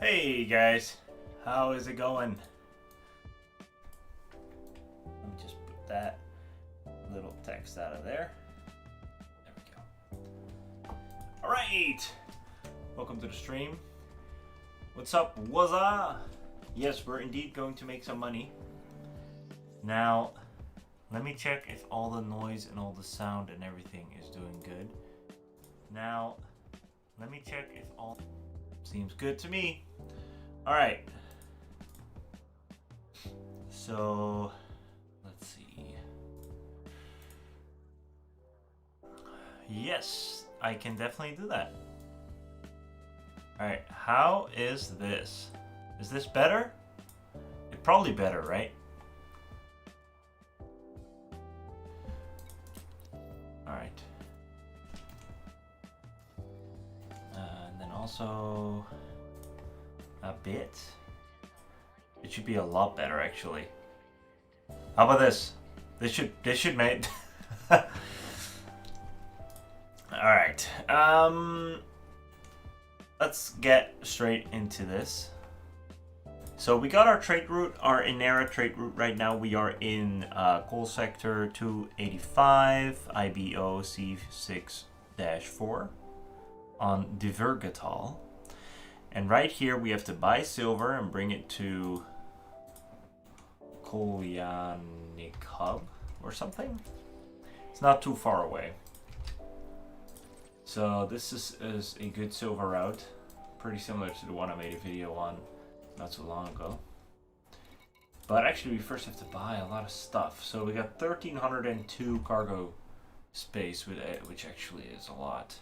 Hey guys, how is it going? Let me just put that little text out of there. There we go. Alright! Welcome to the stream. What's up, what's Yes, we're indeed going to make some money. Now, let me check if all the noise and all the sound and everything is doing good. Now, let me check if all... Seems good to me. Alright. So, let's see. Yes, I can definitely do that. Alright, how is this? Is this better? It's probably better, right? Alright. And then also a bit. It should be a lot better actually. How about this? This should make Alright. Let's get straight into this. So we got our trade route, our Inera trade route right now. We are in coal sector 285, IBO C6-4 on Divergatal. And right here we have to buy silver and bring it to Kolyanik Hub or something. It's not too far away. So this is a good silver route. Pretty similar to the one I made a video on not so long ago. But actually we first have to buy a lot of stuff. So we got 1302 cargo space with it, which actually is a lot.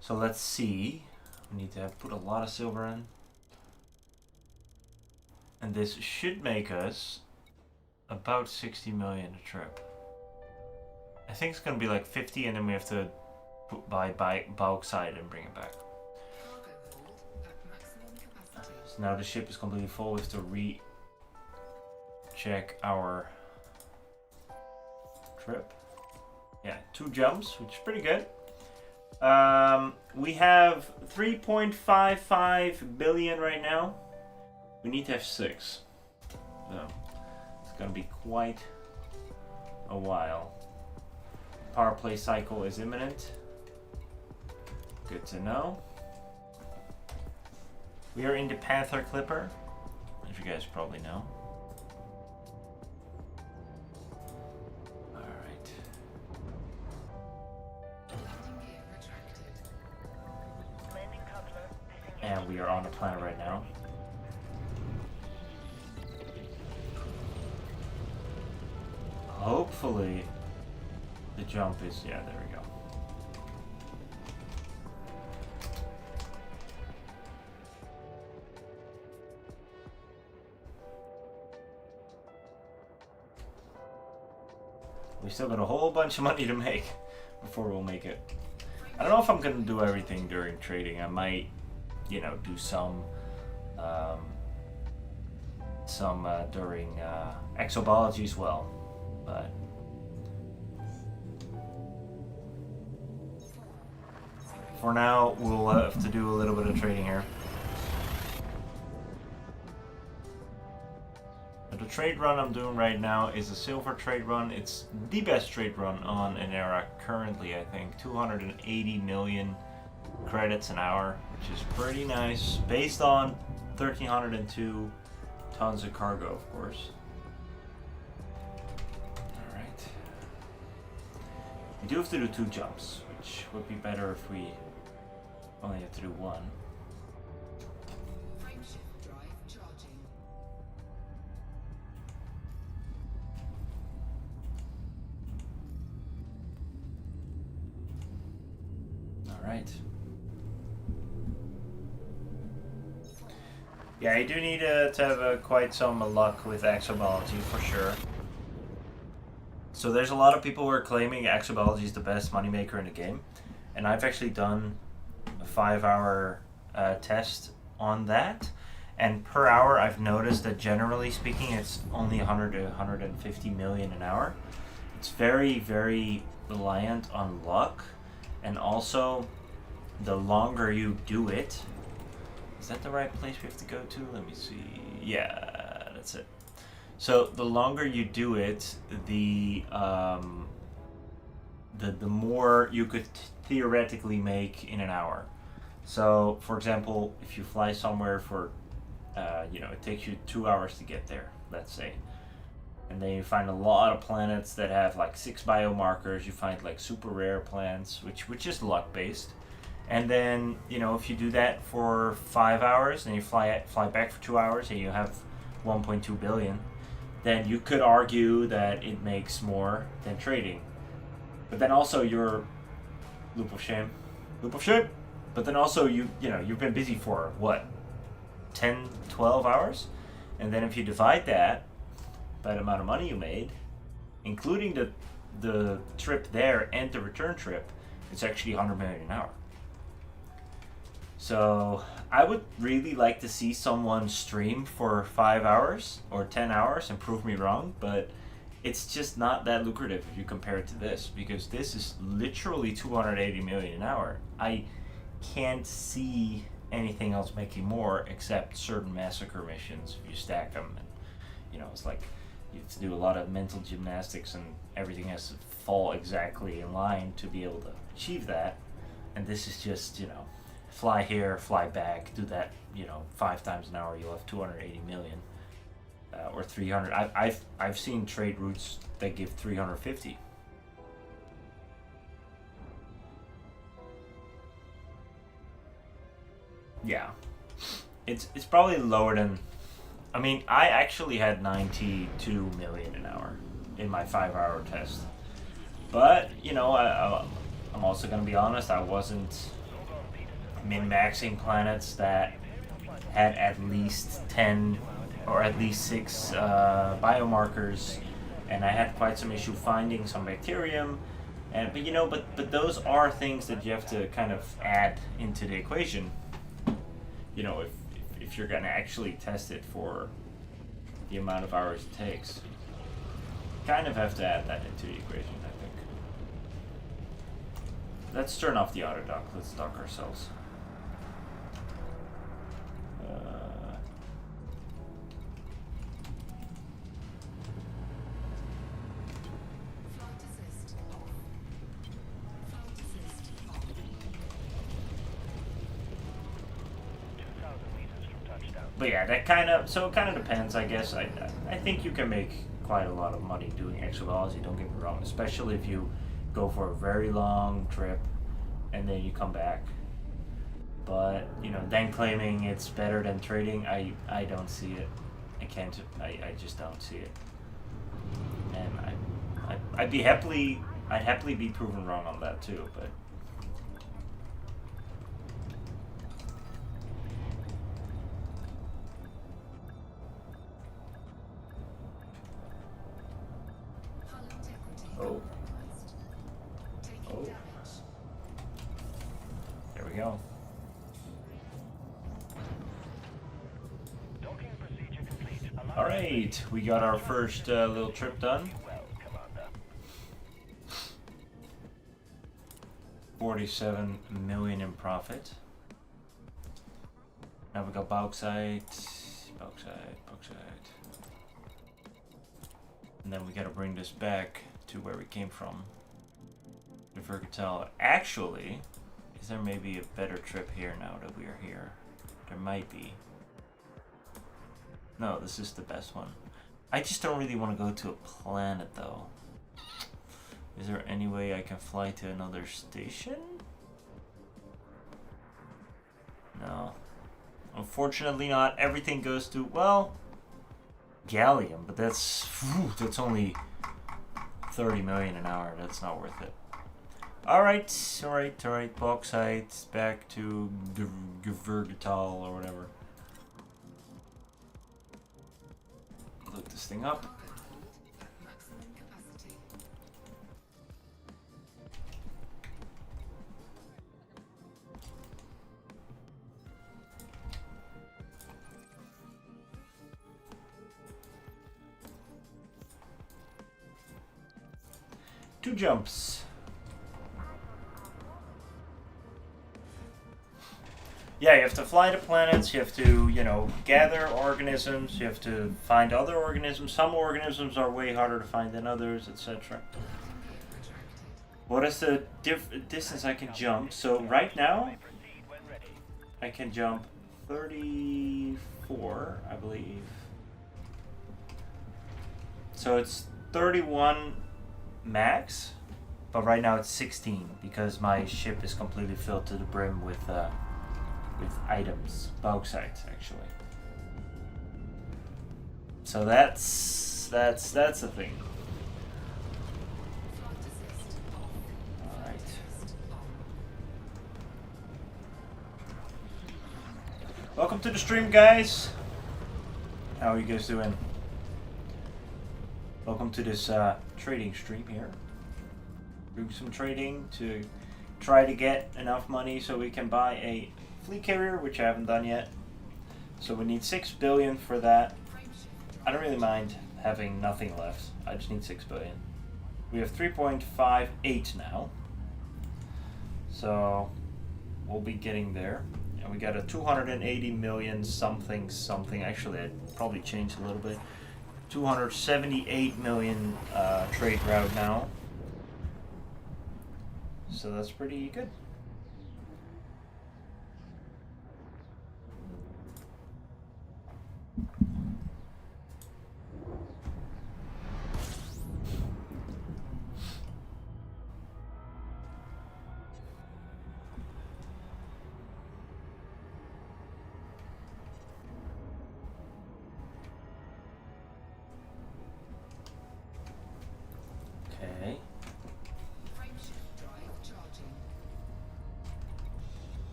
So let's see. We need to put a lot of silver in. And this should make us about 60 million a trip. I think it's gonna be like 50 and then we have to buy bauxite and bring it back. So now the ship is completely full. We have to recheck our trip. Yeah, 2 jumps, which is pretty good. We have 3.55 billion right now. We need to have 6. So it's gonna be quite a while. Power play cycle is imminent. Good to know. We are in the Panther Clipper, as you guys probably know. Alright. And we are on the planet right now. Hopefully the jump is, yeah, there we go. We still got a whole bunch of money to make before we'll make it. I don't know if I'm gonna do everything during trading. I might, you know, do some during exobiology as well, but for now we'll have to do a little bit of trading here. The trade run I'm doing right now is a silver trade run. It's the best trade run on Inera currently, I think. 280 million credits an hour, which is pretty nice, based on 1,302 tons of cargo, of course. Alright. We do have to do 2 jumps, which would be better if we only have to do 1. Alright. Yeah, you do need to have quite some luck with exobiology for sure. So there's a lot of people who are claiming exobiology is the best moneymaker in the game. And I've actually done a 5-hour test on that. And per hour, I've noticed that generally speaking, it's only 100 to 150 million an hour. It's very, very reliant on luck. And also, the longer you do it, is that the right place we have to go to? Let me see. Yeah, that's it. So the longer you do it, the more you could theoretically make in an hour. So, for example, if you fly somewhere for, it takes you 2 hours to get there, let's say, and then you find a lot of planets that have like 6 biomarkers. You find like super rare plants, which is luck based. And then if you do that for 5 hours, and you fly back for 2 hours, and you have 1.2 billion, then you could argue that it makes more than trading. But then also your loop of shame. But then also you've been busy for what, 10, 12 hours, and then if you divide that by the amount of money you made, including the trip there and the return trip, it's actually 100 million an hour. So I would really like to see someone stream for 5 hours or 10 hours and prove me wrong, but it's just not that lucrative if you compare it to this, because this is literally 280 million an hour. I can't see anything else making more except certain massacre missions if you stack them, and it's like you have to do a lot of mental gymnastics and everything has to fall exactly in line to be able to achieve that. And this is just fly here, fly back, do that 5 times an hour, you'll have 280 million. Or 300. I've seen trade routes that give 350. Yeah, it's probably lower than. I mean, I actually had 92 million an hour in my 5-hour test, but I'm also gonna be honest. I wasn't min-maxing planets that had at least 10 or at least 6 biomarkers, and I had quite some issue finding some bacterium, but those are things that you have to kind of add into the equation. If you're gonna actually test it for the amount of hours it takes, kind of have to add that into the equation, I think. Let's turn off the auto dock. Let's dock ourselves. But yeah, it kind of depends, I guess. I think you can make quite a lot of money doing exobiology, don't get me wrong, especially if you go for a very long trip and then you come back. But, then claiming it's better than trading, I don't see it. I just don't see it. And I'd happily be proven wrong on that too, but oh. There we go. Alright, we got our first little trip done. 47 million in profit. Now we got bauxite. And then we gotta bring this back to where we came from. The Vergatel. Actually, is there maybe a better trip here now that we are here? There might be. No, this is the best one. I just don't really want to go to a planet though. Is there any way I can fly to another station? No. Unfortunately not. Everything goes to, well, gallium, but that's only 30 million an hour. That's not worth it. Alright. Bauxite, back to Vergatal or whatever. Look this thing up. Two jumps. Yeah, you have to fly to planets, you have to, you know, gather organisms, you have to find other organisms. Some organisms are way harder to find than others, etc. What is the distance I can jump? So right now, I can jump 34, I believe. So it's 31 max, but right now it's 16 because my ship is completely filled to the brim with items, bauxite actually. So that's the thing. All right. Welcome to the stream, guys. How are you guys doing? Welcome to this trading stream here. Doing some trading to try to get enough money so we can buy a fleet carrier, which I haven't done yet. So we need 6 billion for that. I don't really mind having nothing left. I just need 6 billion. We have 3.58 now. So we'll be getting there. And we got a 280 million something. Actually, I'd probably change a little bit. 278 million trade route now. So that's pretty good. Okay.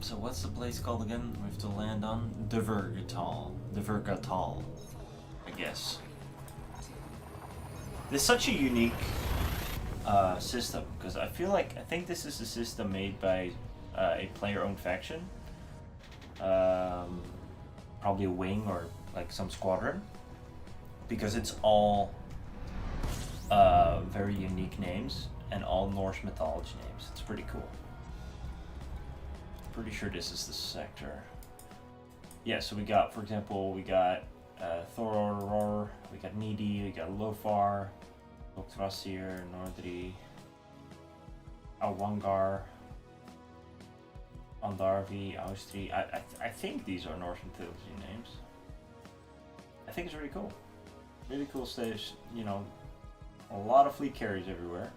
So what's the place called again? We have to land on Divergatal, I guess. This is such a unique system because I think this is a system made by a player-owned faction, probably a wing or like some squadron, because it's all very unique names and all Norse mythology names. It's pretty cool. Pretty sure this is the sector. Yeah, so we got, for example, we got Thoror, we got Needy, we got Lofar, Loktrasir, Nordri, Awangar, Andarvi, Austri. I think these are Norse mythology names. I think it's really cool. Really cool stage, you know, a lot of fleet carriers everywhere.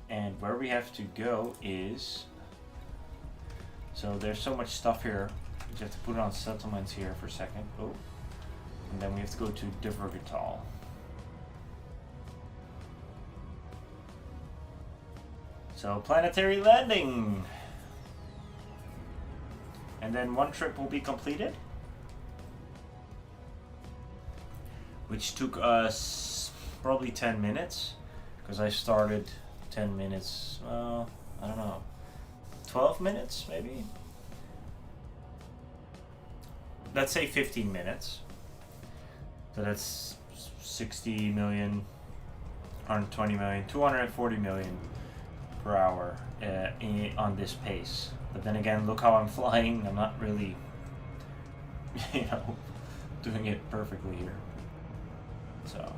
And where we have to go is... So there's so much stuff here. We have to put it on settlements here for a second. Oh. And then we have to go to Divergatal. So planetary landing. And then one trip will be completed. Which took us probably 10 minutes. Because I started 10 minutes, well, I don't know. 12 minutes, maybe? Let's say 15 minutes. So that's 60 million, 120 million, 240 million per hour on this pace. But then again, look how I'm flying. I'm not really, you know, doing it perfectly here. So...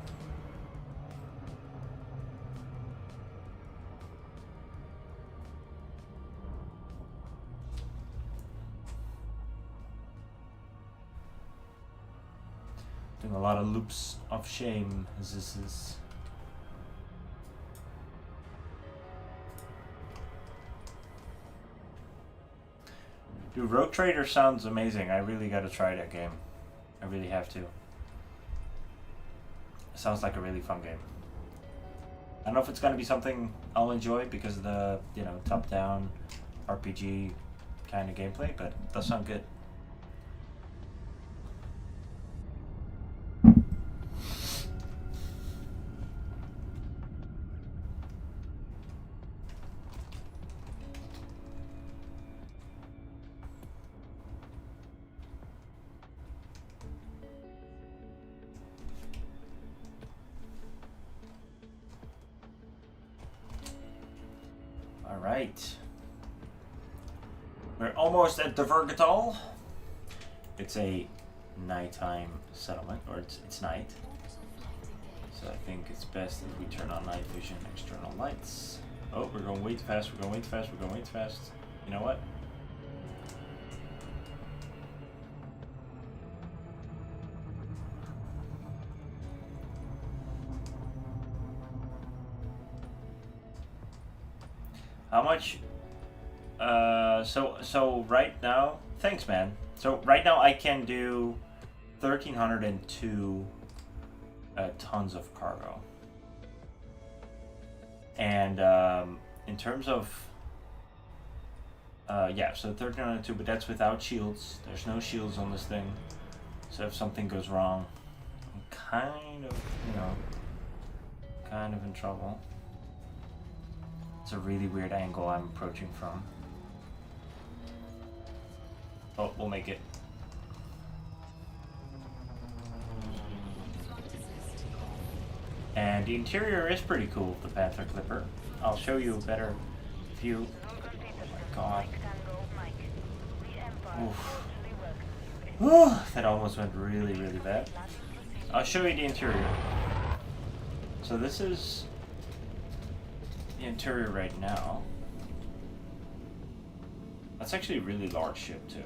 doing a lot of loops of shame. This is... Dude, Rogue Trader sounds amazing. I really gotta try that game. I really have to. It sounds like a really fun game. I don't know if it's gonna be something I'll enjoy because of the, you know, top-down RPG kind of gameplay, but it does sound good. Alright. We're almost at the Vergetal. It's a nighttime settlement, or it's night. So I think it's best if we turn on night vision, external lights. Oh, we're going way too fast, we're going way too fast, we're going way too fast. You know what? How much? So right now, thanks, man. So right now I can do 1,302 tons of cargo. And in terms of, yeah, so 1,302, but that's without shields. There's no shields on this thing. So if something goes wrong, I'm kind of, kind of in trouble. It's a really weird angle I'm approaching from. Oh, we'll make it. And the interior is pretty cool of the Panther Clipper. I'll show you a better view. Oh my god. Oof. Ooh, that almost went really, really bad. I'll show you the interior. So this is the interior right now. That's actually a really large ship too.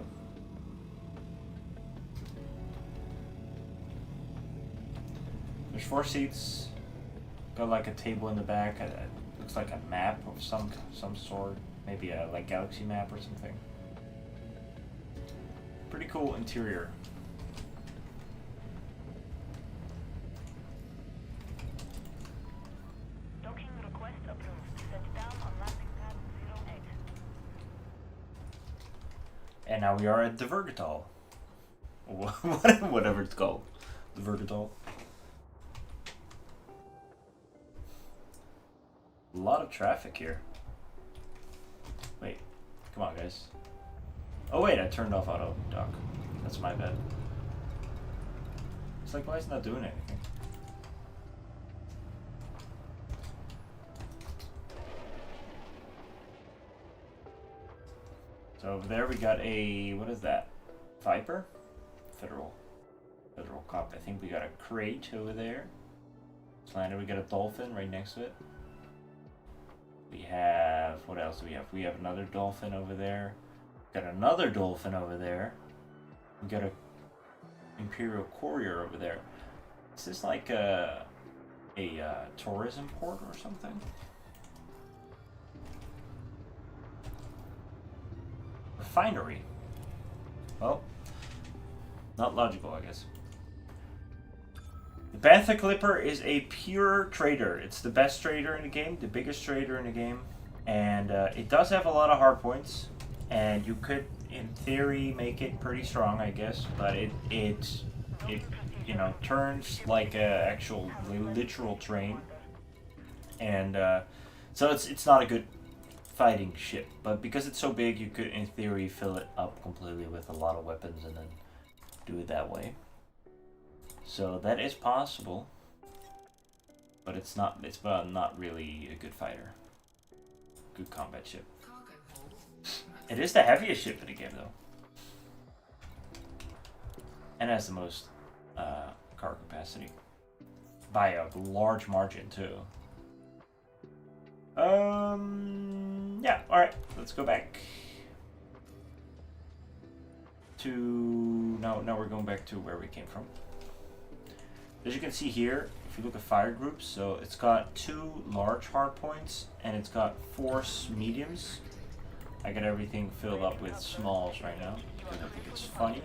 There's 4 seats. Got like a table in the back. It looks like a map of some sort. Maybe a like galaxy map or something. Pretty cool interior. Docking request approved. Set down on landing pad 08. And now we are at the Vergetal. Whatever it's called. The Vergetal. A lot of traffic here. Wait, come on guys. Oh wait, I turned off auto dock. That's my bad. It's like, why is it not doing anything? So over there we got a, what is that? Viper? Federal cop. I think we got a crate over there. It's landed. We got a dolphin right next to it. We have, what else do we have? We have another dolphin over there. Got another dolphin over there. We got a Imperial Courier over there. Is this like a tourism port or something? Refinery. Well, not logical, I guess. The Panther Clipper is a pure trader. It's the best trader in the game, the biggest trader in the game, and it does have a lot of hard points. And you could, in theory, make it pretty strong, I guess. But it you know, turns like a actual literal train, and so it's not a good fighting ship. But because it's so big, you could, in theory, fill it up completely with a lot of weapons and then do it that way. So that is possible, but it's not really a good fighter. Good combat ship. It is the heaviest ship in the game though. And has the most cargo capacity. By a large margin too. Yeah, alright, let's go back to now we're going back to where we came from. As you can see here, if you look at fire groups, so it's got 2 large hard points and it's got 4 mediums. I got everything filled up with smalls right now because I think it's funny.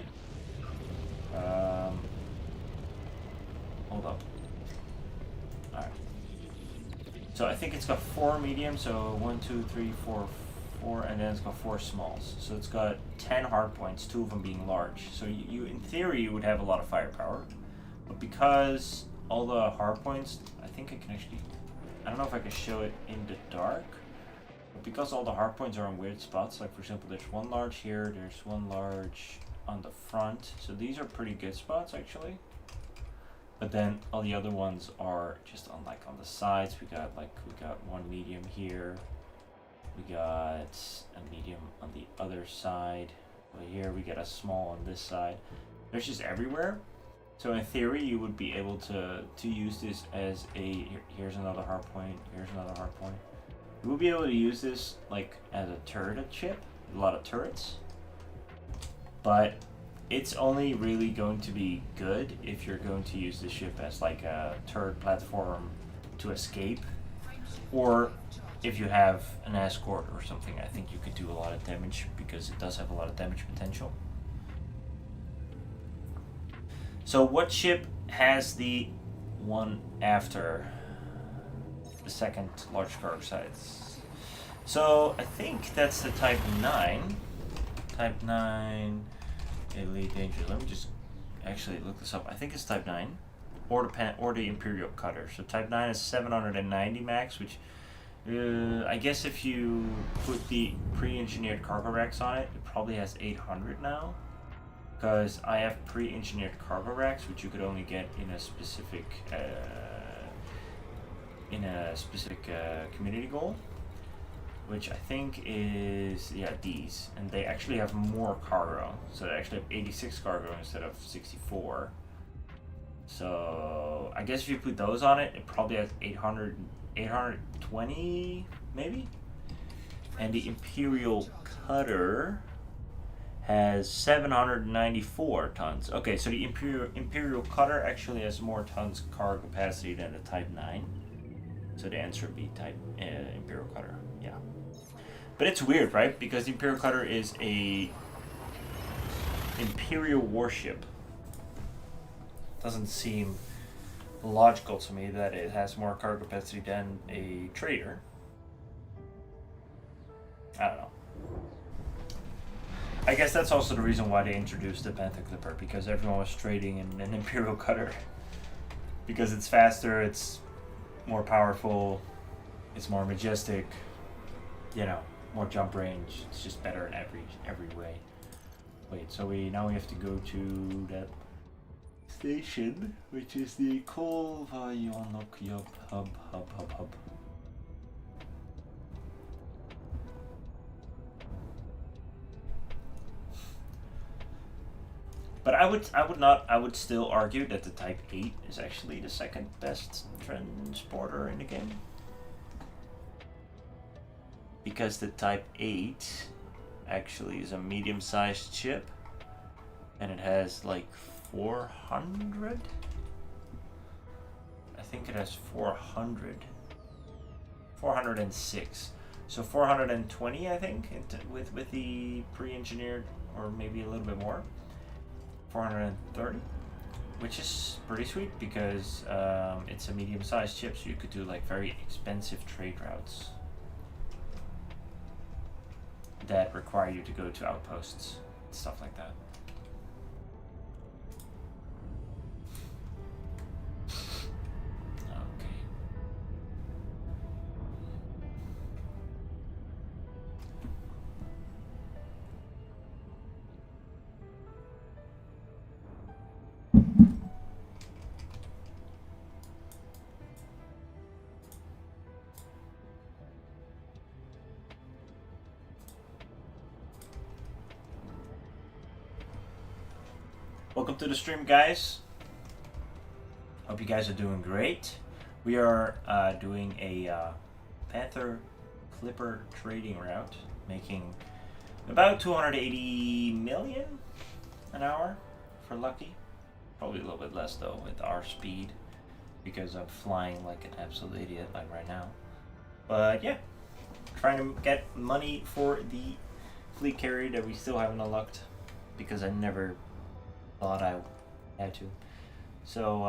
Hold up. Alright. So I think it's got 4 mediums, so 1, 2, 3, 4, 4, and then it's got 4 smalls. So it's got 10 hard points, 2 of them being large. So you in theory, you would have a lot of firepower. But because all the hard points, I think I can actually, I don't know if I can show it in the dark, but because all the hard points are in weird spots, like for example, there's 1 large here, there's 1 large on the front, so these are pretty good spots actually. But then all the other ones are just on like on the sides. We got 1 medium here, We got a medium on the other side. Over here we got a small on this side. They're just everywhere. So in theory, you would be able to use this as a, here's another hard point, here's another hard point. You will be able to use this like as a turret chip, a lot of turrets. But it's only really going to be good if you're going to use the ship as like a turret platform to escape. Or if you have an escort or something, I think you could do a lot of damage because it does have a lot of damage potential. So what ship has the one after the second large cargo size? So I think that's the Type 9. Type 9 Elite Danger. Let me just actually look this up. I think it's Type 9 or the Imperial Cutter. So Type 9 is 790 max, which I guess if you put the pre-engineered cargo racks on it, it probably has 800 now. Because I have pre-engineered cargo racks, which you could only get in a specific community goal, which I think is these, and they actually have more cargo, so they actually have 86 cargo instead of 64. So I guess if you put those on it, it probably has 820 maybe, and the Imperial Cutter has 794 tons. Okay, so the Imperial Cutter actually has more tons cargo capacity than the Type 9. So the answer would be Type Imperial Cutter, yeah. But it's weird, right? Because the Imperial Cutter is a Imperial warship. Doesn't seem logical to me that it has more cargo capacity than a trader. I don't know. I guess that's also the reason why they introduced the Panther Clipper, because everyone was trading in an Imperial Cutter. Because it's faster, it's more powerful, it's more majestic, you know, more jump range. It's just better in every way. Wait, so now we have to go to that station, which is the Kolvayonokyop hub. But I would still argue that the Type 8 is actually the second best transporter in the game. Because the Type 8 actually is a medium-sized ship, and it has like 400? I think it has 406. So 420, I think, with the pre-engineered, or maybe a little bit more. 430, which is pretty sweet because it's a medium-sized ship, so you could do like very expensive trade routes that require you to go to outposts, stuff like that. Welcome to the stream, guys. Hope you guys are doing great. We are doing a Panther Clipper trading route, making about 280 million an hour for lucky. Probably a little bit less though with our speed, because I'm flying like an absolute idiot like right now. But yeah, trying to get money for the fleet carrier that we still haven't unlocked, because I never thought I had to. So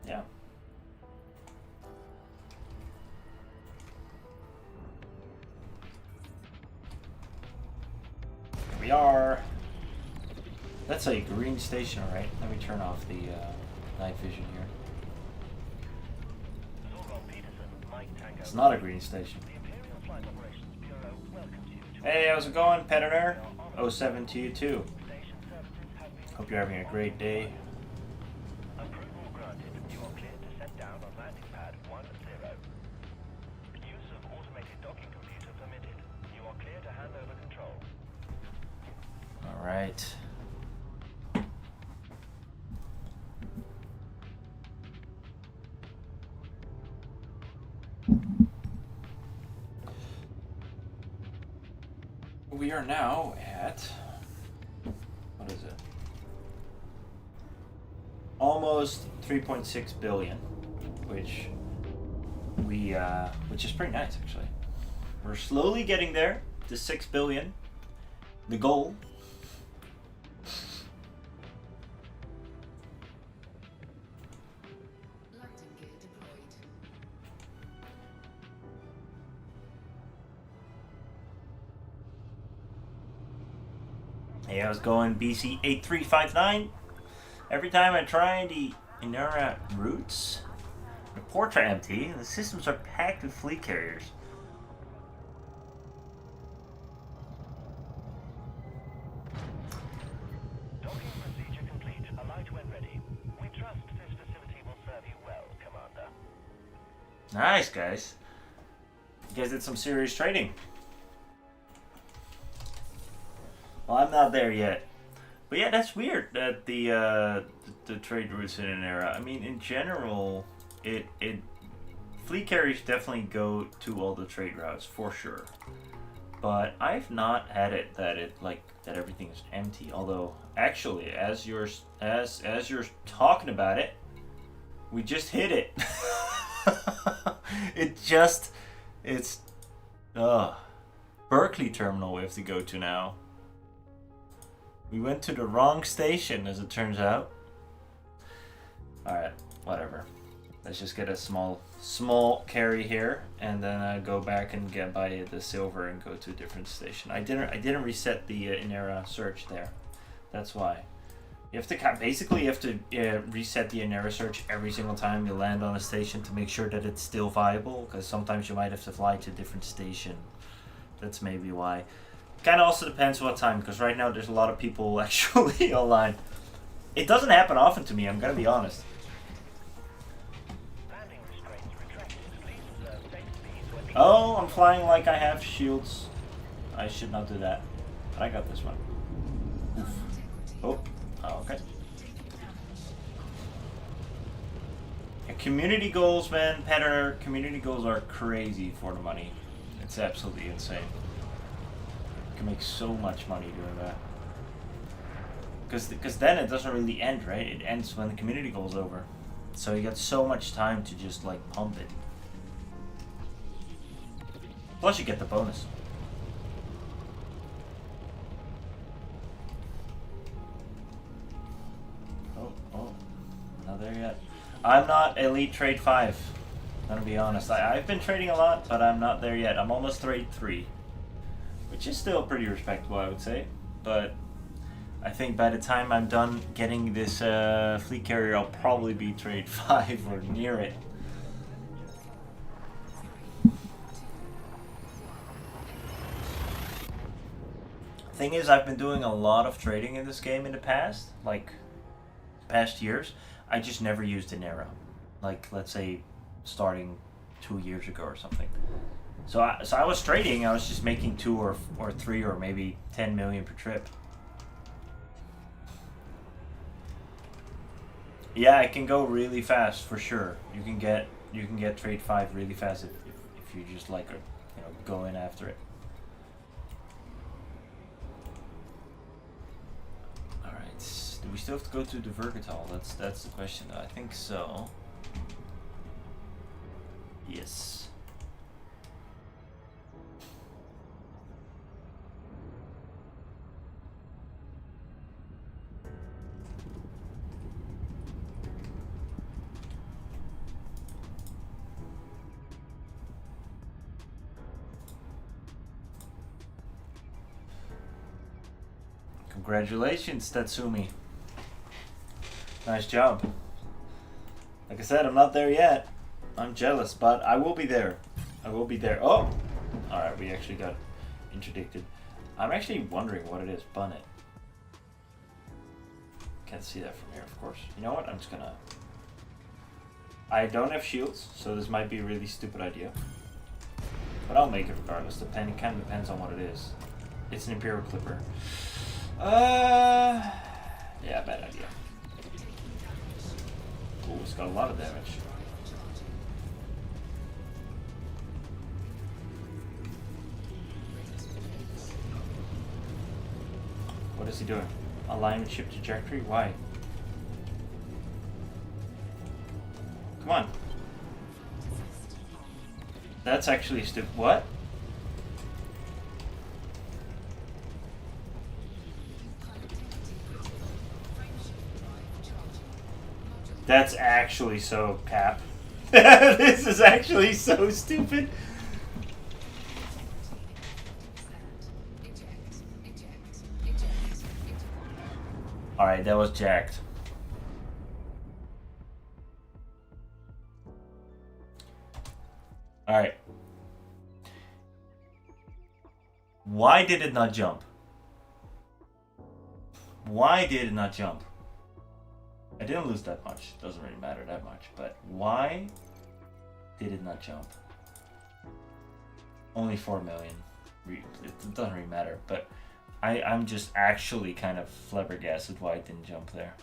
yeah. Here we are. That's a green station, right? Let me turn off the night vision here. It's not a green station. Hey, how's it going, Predator? 07 to you too. Hope you're having a great day. Approval granted. You are cleared to set down on landing pad 10. Use of Alright. We are now at, what is it? Almost 3.6 billion, which is pretty nice actually. We're slowly getting there to 6 billion, the goal. Hey, I was going BC 8359. Every time I try the Inara routes, the ports are empty and the systems are packed with fleet carriers. Docking procedure complete. Alight when ready. We trust this facility will serve you well, Commander. Nice, guys. You guys did some serious trading. Well, I'm not there yet. But yeah, that's weird that the trade routes in an era. I mean, in general, it fleet carriers definitely go to all the trade routes for sure. But I've not had it that everything is empty. Although actually, as you're talking about it, we just hit it. It's Berkeley terminal we have to go to now. We went to the wrong station, as it turns out. Alright, whatever. Let's just get a small carry here, and then go back and buy the silver and go to a different station. I didn't reset the Inera search there. That's why. You have to reset the Inera search every single time you land on a station to make sure that it's still viable, because sometimes you might have to fly to a different station. That's maybe why. Kind of also depends what time, because right now there's a lot of people actually online. It doesn't happen often to me, I'm gonna be honest. Oh, I'm flying like I have shields. I should not do that. But I got this one. Oof. Oh, okay. And community goals, man, Panther, community goals are crazy for the money. It's absolutely insane. Can make so much money doing that, because then it doesn't really end, right? It ends when the community goal is over, so you got so much time to just like pump it. Plus you get the bonus. Oh, not there yet. I'm not Elite Trade 5, I'm gonna be honest. I've been trading a lot, but I'm not there yet. I'm almost Trade 3. Which is still pretty respectable, I would say. But I think by the time I'm done getting this fleet carrier, I'll probably be Trade 5 or near it. Thing is, I've been doing a lot of trading in this game in the past, like past years. I just never used an arrow. Like, let's say, starting 2 years ago or something. So I was trading, I was just making 2 or 3 or maybe 10 million per trip. Yeah, it can go really fast for sure. You can get trade 5 really fast if you just like go in after it. Alright, do we still have to go to the Vergatal? That's the question though. I think so. Yes. Congratulations, Tatsumi. Nice job. Like I said, I'm not there yet. I'm jealous, but I will be there. I will be there. Oh! Alright, we actually got interdicted. I'm actually wondering what it is. Bun it. Can't see that from here, of course. You know what? I'm just gonna... I don't have shields, so this might be a really stupid idea. But I'll make it regardless. It kind of depends on what it is. It's an Imperial Clipper. Yeah, bad idea. Ooh, it's got a lot of damage. What is he doing? Alignment ship trajectory? Why? Come on. That's actually stupid. What? That's actually so cap. This is actually so stupid. Alright, that was jacked. Alright. Why did it not jump? Why did it not jump? I didn't lose that much. Doesn't really matter that much. But why did it not jump? Only 4 million. It doesn't really matter. But I'm just actually kind of flabbergasted why it didn't jump there.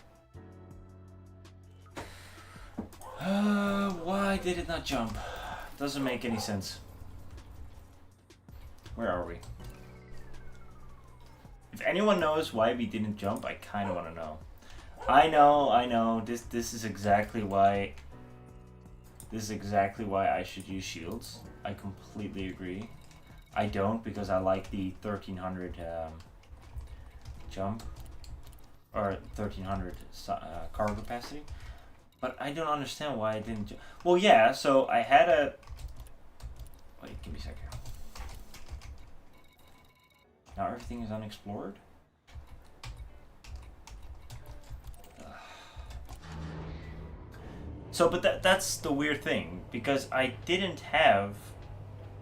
Why did it not jump? Doesn't make any sense. Where are we? If anyone knows why we didn't jump, I kind of want to know. I know. This is exactly why. This is exactly why I should use shields. I completely agree. I don't because I like the 1300 jump or 1300 cargo capacity. But I don't understand why I didn't. Well, yeah. So I had a. Wait, give me a second. Now everything is unexplored. So, but that's the weird thing, because I didn't have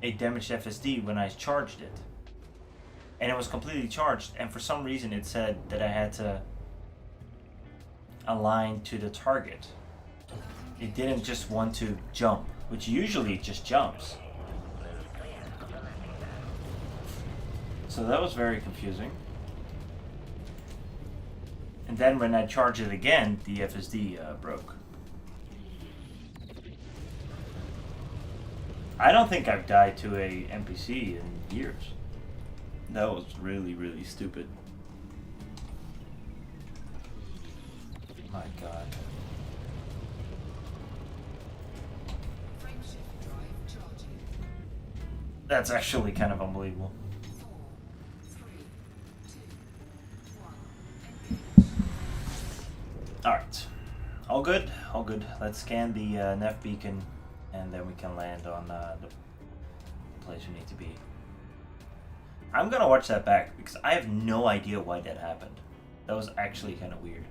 a damaged FSD when I charged it. And it was completely charged, and for some reason it said that I had to align to the target. It didn't just want to jump, which usually it just jumps. So that was very confusing. And then when I charged it again, the FSD broke. I don't think I've died to a NPC in years. That was really, really stupid. My god. That's actually kind of unbelievable. Alright. All good? All good. Let's scan the nav beacon and then we can land on the place we need to be. I'm gonna watch that back because I have no idea why that happened. That was actually kind of weird.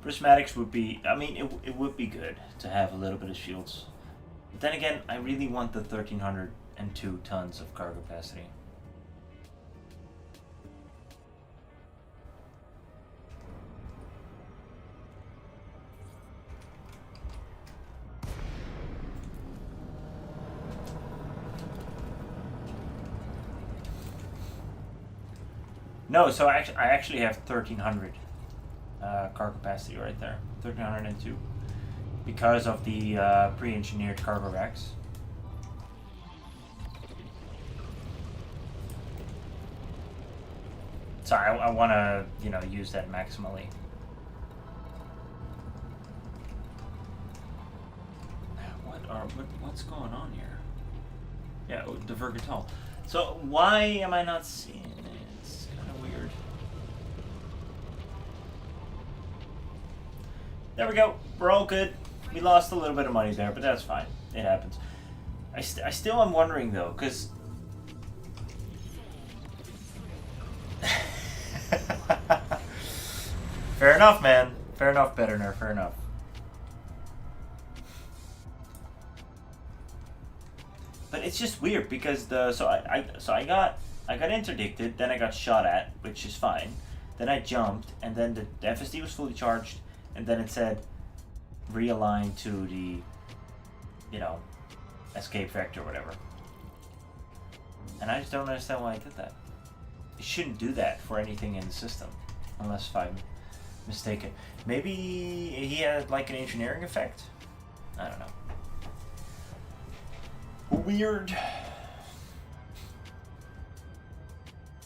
Prismatics would be, I mean, it would be good to have a little bit of shields. But then again, I really want the 1302 tons of cargo capacity. No, so I actually have 1300 cargo capacity right there, 1302, because of the pre-engineered cargo racks. So I want to, use that maximally. What's going on here? Yeah, the Vergatal. So why am I not seeing it? It's kind of weird. There we go. We're all good. We lost a little bit of money there, but that's fine. It happens. I still am wondering though, because fair enough, man. Fair enough, Betterner. Fair enough. But it's just weird because I got interdicted, then I got shot at, which is fine. Then I jumped, and then the FSD was fully charged, and then it said realign to the, you know, escape vector or whatever. And I just don't understand why I did that. It shouldn't do that for anything in the system, unless if I'm mistaken. Maybe he had like an engineering effect? I don't know. Weird.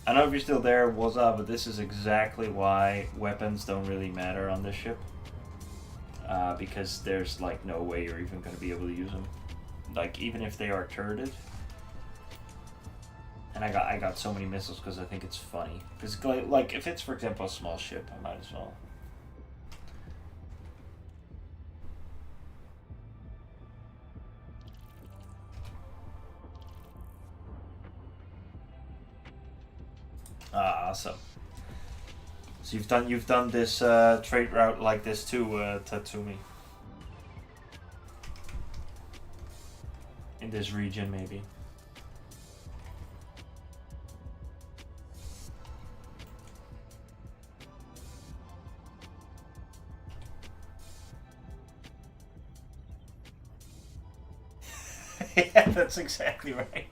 I don't know if you're still there, what's up, but this is exactly why weapons don't really matter on this ship. Because there's like no way you're even going to be able to use them. Like even if they are turreted. And I got so many missiles because I think it's funny. Because like if it's for example a small ship, I might as well. Awesome. So you've done this trade route like this too, Tatsumi. In this region, maybe. Yeah, that's exactly right.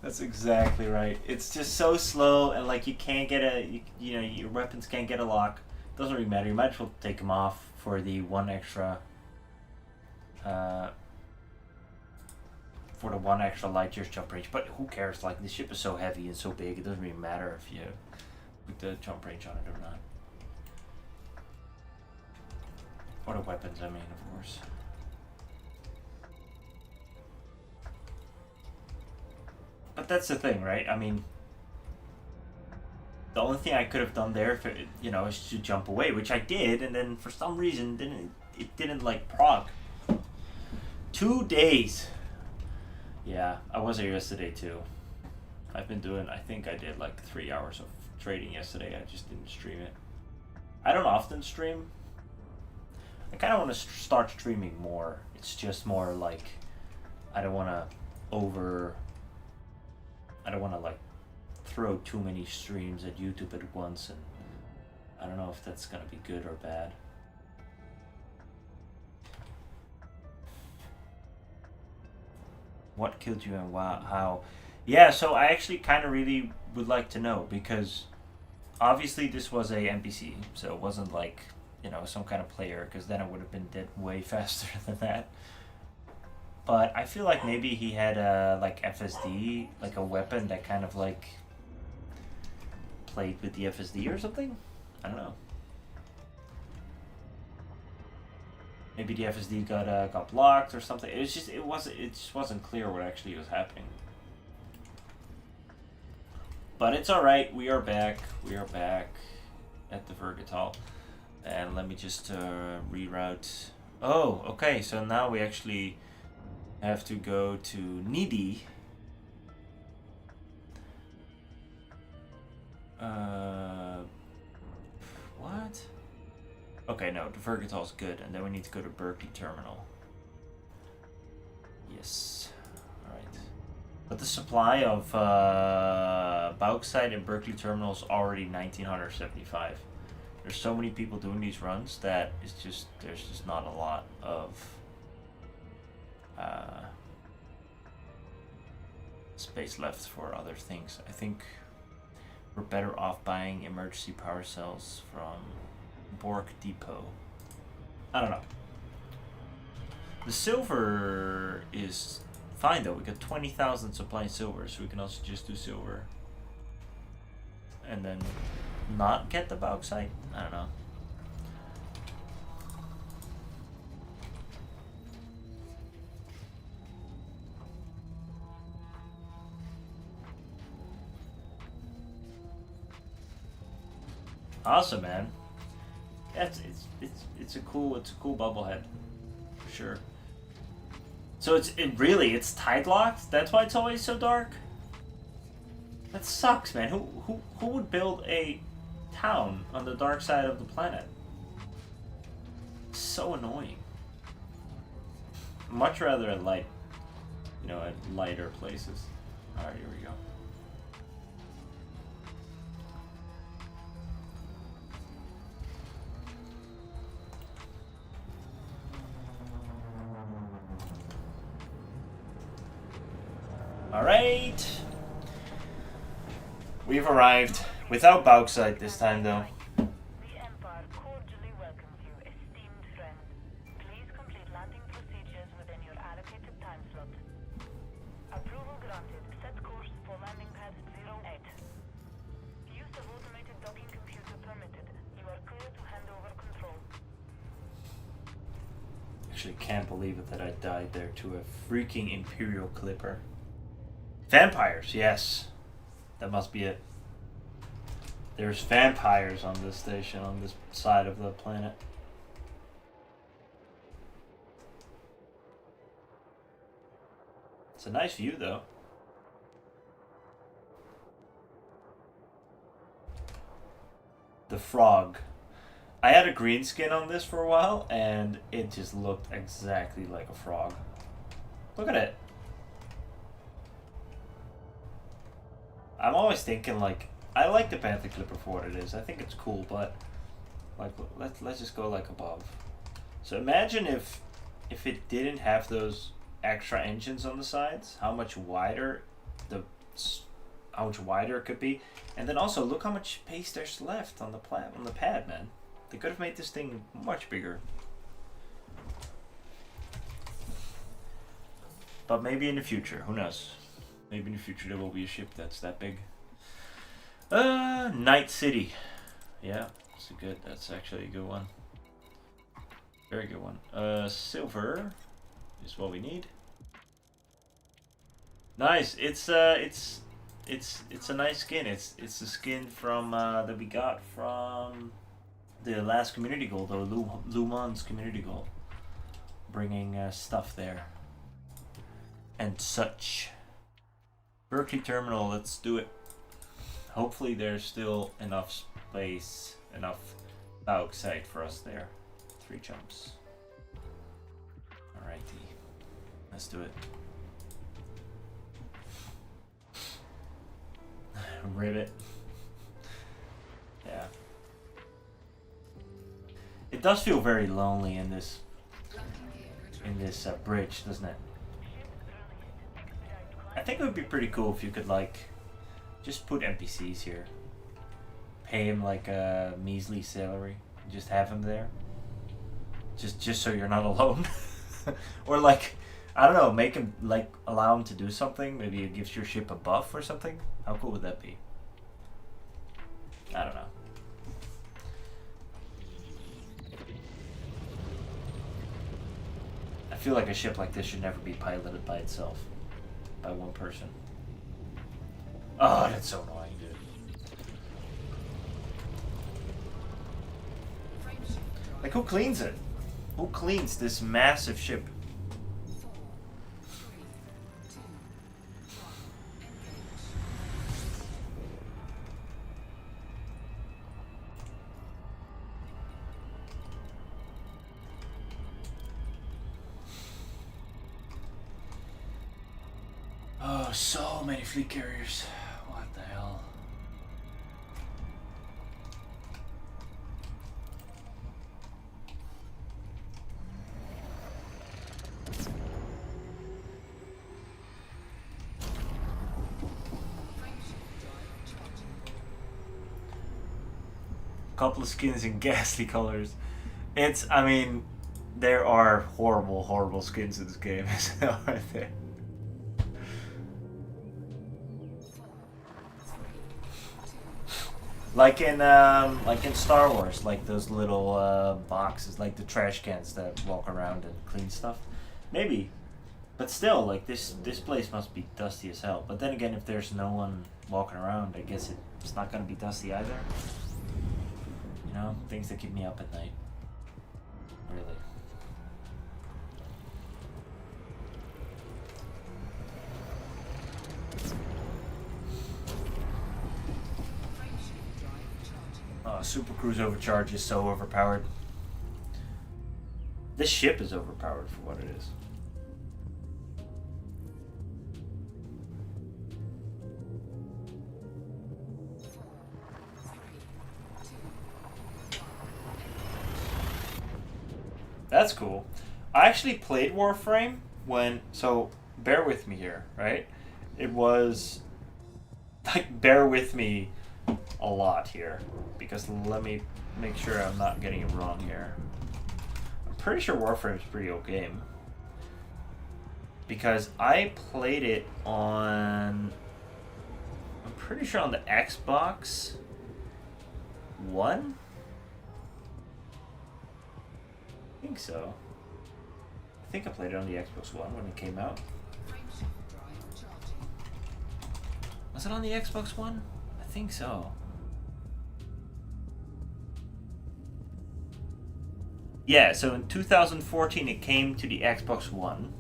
That's exactly right. It's just so slow, and like you can't get you know, your weapons can't get a lock. Doesn't really matter. You might as well take them off for the one extra light years jump range. But who cares? Like the ship is so heavy and so big, it doesn't really matter if you put the jump range on it or not. Or the weapons, I mean, of course. But that's the thing, right? I mean, the only thing I could have done there, if it, you know, is to jump away, which I did, and then for some reason it didn't like proc. 2 days. Yeah, I was here yesterday too. I've been doing. I think I did like 3 hours of trading yesterday. I just didn't stream it. I don't often stream. I kind of want to start streaming more. It's just more like I don't want to like throw too many streams at YouTube at once, and I don't know if that's gonna be good or bad. What killed you and how? Yeah, so I actually kind of really would like to know, because obviously this was a NPC, so it wasn't like, you know, some kind of player, because then it would have been dead way faster than that. But I feel like maybe he had a like FSD, like a weapon that kind of like played with the FSD or something. I don't know. Maybe the FSD got blocked or something. It just wasn't clear what actually was happening. But it's all right. We are back. We are back at the Vergetal, and let me just reroute. Oh, okay. So now we actually have to go to Needy. What? Okay, no, the Vergetal's good, and then we need to go to Berkeley Terminal. Yes. Alright. But the supply of bauxite in Berkeley Terminal is already 1975. There's so many people doing these runs that it's just, there's just not a lot of space left for other things. I think we're better off buying emergency power cells from Bork Depot. I don't know. The silver is fine though. We got 20,000 supply silver, so we can also just do silver and then not get the bauxite. I don't know. Awesome, man. Yeah, it's a cool bubblehead for sure. So it's tide locked. That's why it's always so dark. That sucks, man. Who would build a town on the dark side of the planet? So annoying. Much rather at light, you know, at lighter places. All right, here we go. Alright. We've arrived. Without bauxite this time, though. The Empire cordially welcomes you, esteemed friend. Please complete landing procedures within your allocated time slot. Approval granted. Set course for landing pad 08. Use of automated docking computer permitted. You are clear to hand over control. Actually, can't believe it that I died there to a freaking Imperial Clipper. Vampires, yes. That must be it. There's vampires on this station, on this side of the planet. It's a nice view, though. The frog. I had a green skin on this for a while, and it just looked exactly like a frog. Look at it. I'm always thinking, like, I like the Panther Clipper for what it is. I think it's cool, but like, let's just go like above. So imagine if it didn't have those extra engines on the sides, how much wider it could be, and then also look how much space there's left on the pad, man. They could have made this thing much bigger. But maybe in the future, who knows? Maybe in the future there will be a ship that's that big. Night City. Yeah, that's actually a good one. Very good one. Silver is what we need. Nice. It's a nice skin. It's the skin from that we got from the last community goal, though, Lumon's community goal, bringing stuff there and such. Berkeley Terminal, let's do it. Hopefully there's still enough space, enough bauxite for us there. 3 jumps. Alrighty. Let's do it. Rivet. Yeah. It does feel very lonely in this bridge, doesn't it? I think it would be pretty cool if you could, like, just put NPCs here. Pay him like a measly salary. Just have him there. Just so you're not alone. Or like, I don't know, make him, like, allow him to do something. Maybe it gives your ship a buff or something. How cool would that be? I don't know. I feel like a ship like this should never be piloted by itself. By one person. Oh, that's so annoying, dude. Like, who cleans it? Who cleans this massive ship? Oh, so many fleet carriers. What the hell? Couple of skins in ghastly colors. I mean, there are horrible skins in this game, aren't there? Like in Star Wars, like those little boxes, like the trash cans that walk around and clean stuff. Maybe, but still, like this place must be dusty as hell. But then again, if there's no one walking around, I guess it's not gonna be dusty either. You know, things that keep me up at night. Really. Oh, Super Cruise Overcharge is so overpowered. This ship is overpowered for what it is. That's cool. I actually played Warframe so bear with me here, right? It was, like, bear with me a lot here, because let me make sure I'm not getting it wrong here. I'm pretty sure Warframe's a pretty old game, because I played it on, I'm pretty sure on the Xbox One? I think so. I think I played it on the Xbox One when it came out. Was it on the Xbox One? I think so. Yeah, so in 2014 it came to the Xbox One.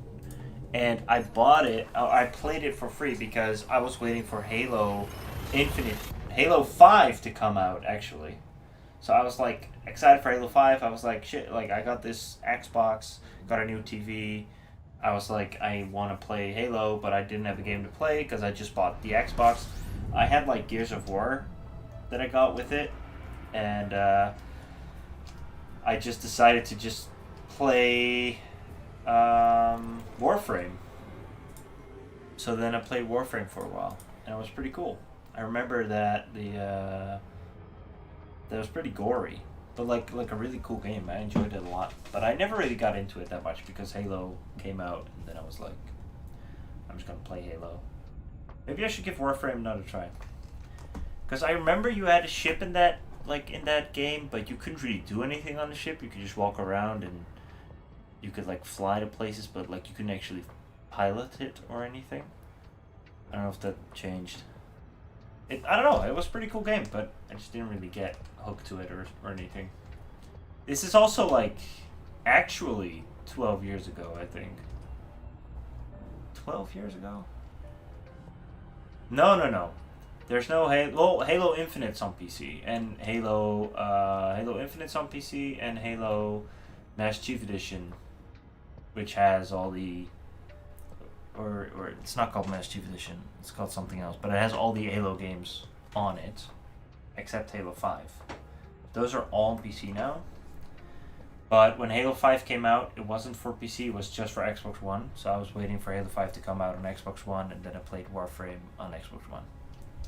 And I bought it, I played it for free because I was waiting for Halo 5 to come out, actually. So I was like excited for Halo 5. I was like, shit, like I got this Xbox, got a new TV. I was like, I want to play Halo, but I didn't have a game to play because I just bought the Xbox. I had like Gears of War that I got with it, and I just decided to just play Warframe. So then I played Warframe for a while, and it was pretty cool. I remember that that was pretty gory, but like a really cool game. I enjoyed it a lot, but I never really got into it that much because Halo came out, and then I was like, I'm just gonna play Halo. Maybe I should give Warframe another try, because I remember you had a ship in that game, but you couldn't really do anything on the ship. You could just walk around and you could like fly to places, but like you couldn't actually pilot it or anything. I don't know if that changed. I don't know, it was a pretty cool game, but I just didn't really get hooked to it or anything. This is also like actually 12 years ago, I think. 12 years ago? No. There's no Halo Infinite's on PC, and Halo Infinite's on PC, and Halo Master Chief Edition, which has all the, or it's not called Master Chief Edition, it's called something else, but it has all the Halo games on it, except Halo 5. Those are all on PC now. But when Halo 5 came out, it wasn't for PC, it was just for Xbox One, so I was waiting for Halo 5 to come out on Xbox One, and then I played Warframe on Xbox One.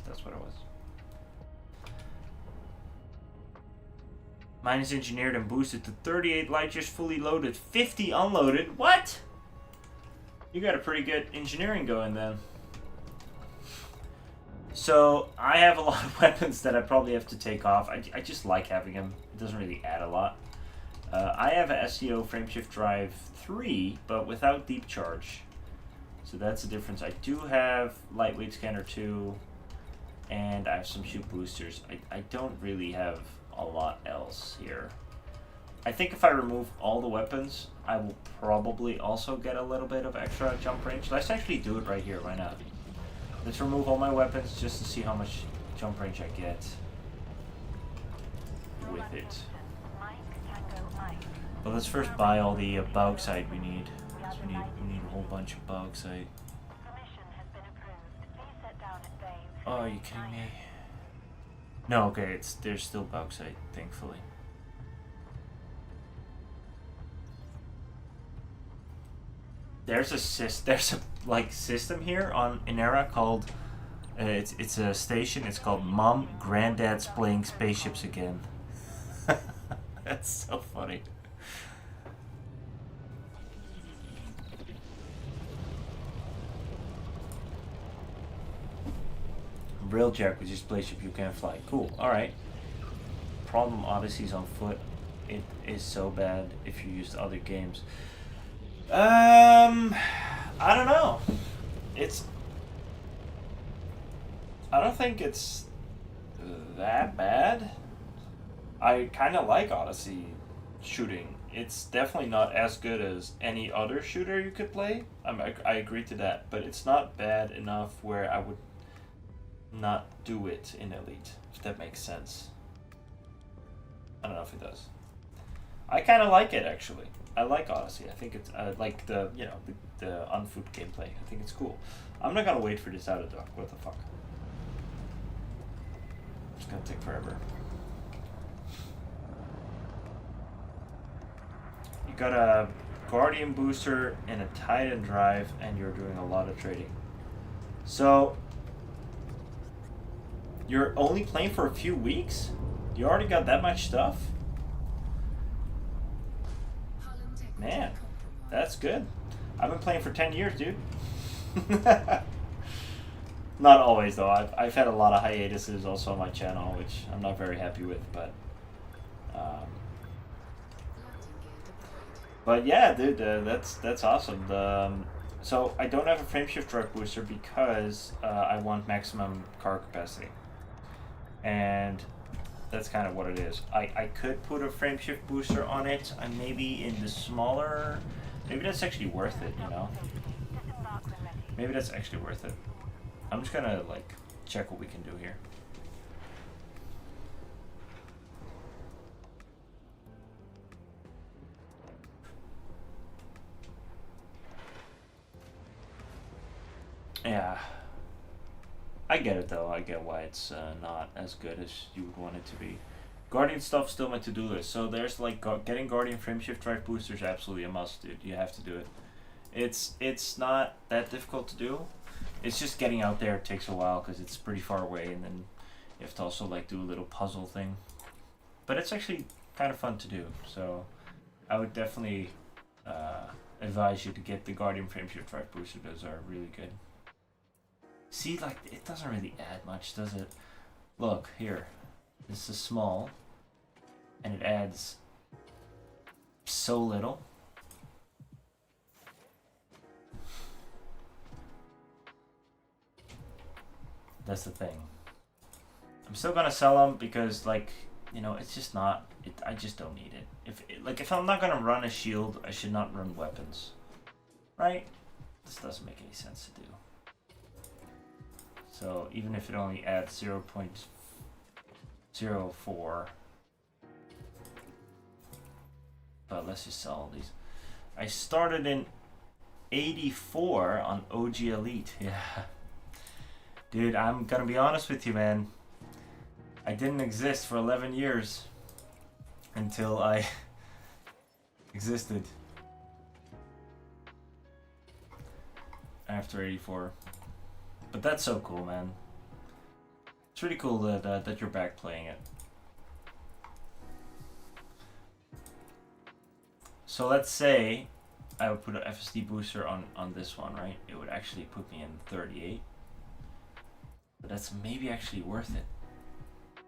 That's what it was. Mine is engineered and boosted to 38 light years fully loaded, 50 unloaded. What? You got a pretty good engineering going then. So I have a lot of weapons that I probably have to take off. I just like having them. It doesn't really add a lot. I have a SEO Frameshift Drive 3, but without deep charge. So that's the difference. I do have Lightweight Scanner 2, and I have some shoot boosters. I don't really have a lot else here. I think if I remove all the weapons, I will probably also get a little bit of extra jump range. Let's actually do it right here, why not? Let's remove all my weapons just to see how much jump range I get with it. But let's first buy all the bauxite we need. We need a whole bunch of bauxite. Oh, are you kidding me? No, okay, there's still bauxite, thankfully. There's a system here on Inera called it's a station. It's called Mom Granddad's Playing Spaceships Again. That's so funny. Railjack, which is spaceship you can fly. Cool. All right. Problem Odyssey's on foot. It is so bad if you use other games. I don't know. I don't think it's that bad. I kind of like Odyssey shooting. It's definitely not as good as any other shooter you could play. I agree to that, but it's not bad enough where I would not do it in Elite, if that makes sense. I don't know if it does. I kind of like it, actually. I like Odyssey. I think it's like the on foot gameplay. I think it's cool. I'm not gonna wait for this out of dock. What the fuck? It's gonna take forever. You got a Guardian booster and a Titan drive, and you're doing a lot of trading. So, you're only playing for a few weeks? You already got that much stuff? Man, that's good. I've been playing for 10 years, dude. Not always, though. I've had a lot of hiatuses also on my channel, which I'm not very happy with, but... But yeah, dude, that's awesome. So I don't have a frameshift drive booster because I want maximum car capacity. And that's kind of what it is. I could put a frameshift booster on it, and maybe in the smaller... Maybe that's actually worth it, you know? Maybe that's actually worth it. I'm just gonna, like, check what we can do here. Yeah. I get it, though. I get why it's not as good as you would want it to be. Guardian stuff still my to-do list. So there's, like, getting Guardian frameshift drive boosters absolutely a must, dude. You have to do it. It's not that difficult to do. It's just getting out there takes a while because it's pretty far away, and then you have to also like do a little puzzle thing. But it's actually kind of fun to do, so I would definitely advise you to get the Guardian frameshift drive booster. Those are really good. See, like, it doesn't really add much, does it? Look, here. This is small, and it adds so little. That's the thing. I'm still gonna sell them because, like, you know, it's just not. I just don't need it. If I'm not gonna run a shield, I should not run weapons, right? This doesn't make any sense to do. So even if it only adds 0.04, but let's just sell all these. I started in 84 on OG Elite. Yeah. Dude, I'm gonna be honest with you, man. I didn't exist for 11 years until I existed after 84. But that's so cool, man. It's really cool that you're back playing it. So let's say I would put an FSD booster on this one, right? It would actually put me in 38. But that's maybe actually worth it.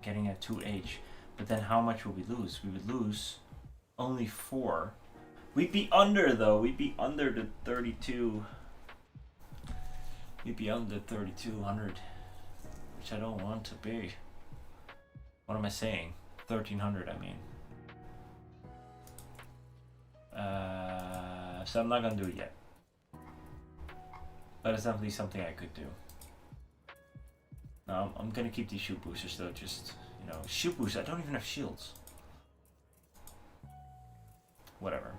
Getting a 2H. But then how much would we lose? We would lose only 4. We'd be under, though. We'd be under the 32. We'd be under 3200. Which I don't want to be. What am I saying? 1300, I mean. So I'm not gonna do it yet. But it's definitely something I could do. No, I'm gonna keep these shoot boosters though, just, you know, shoot boosters. I don't even have shields. Whatever.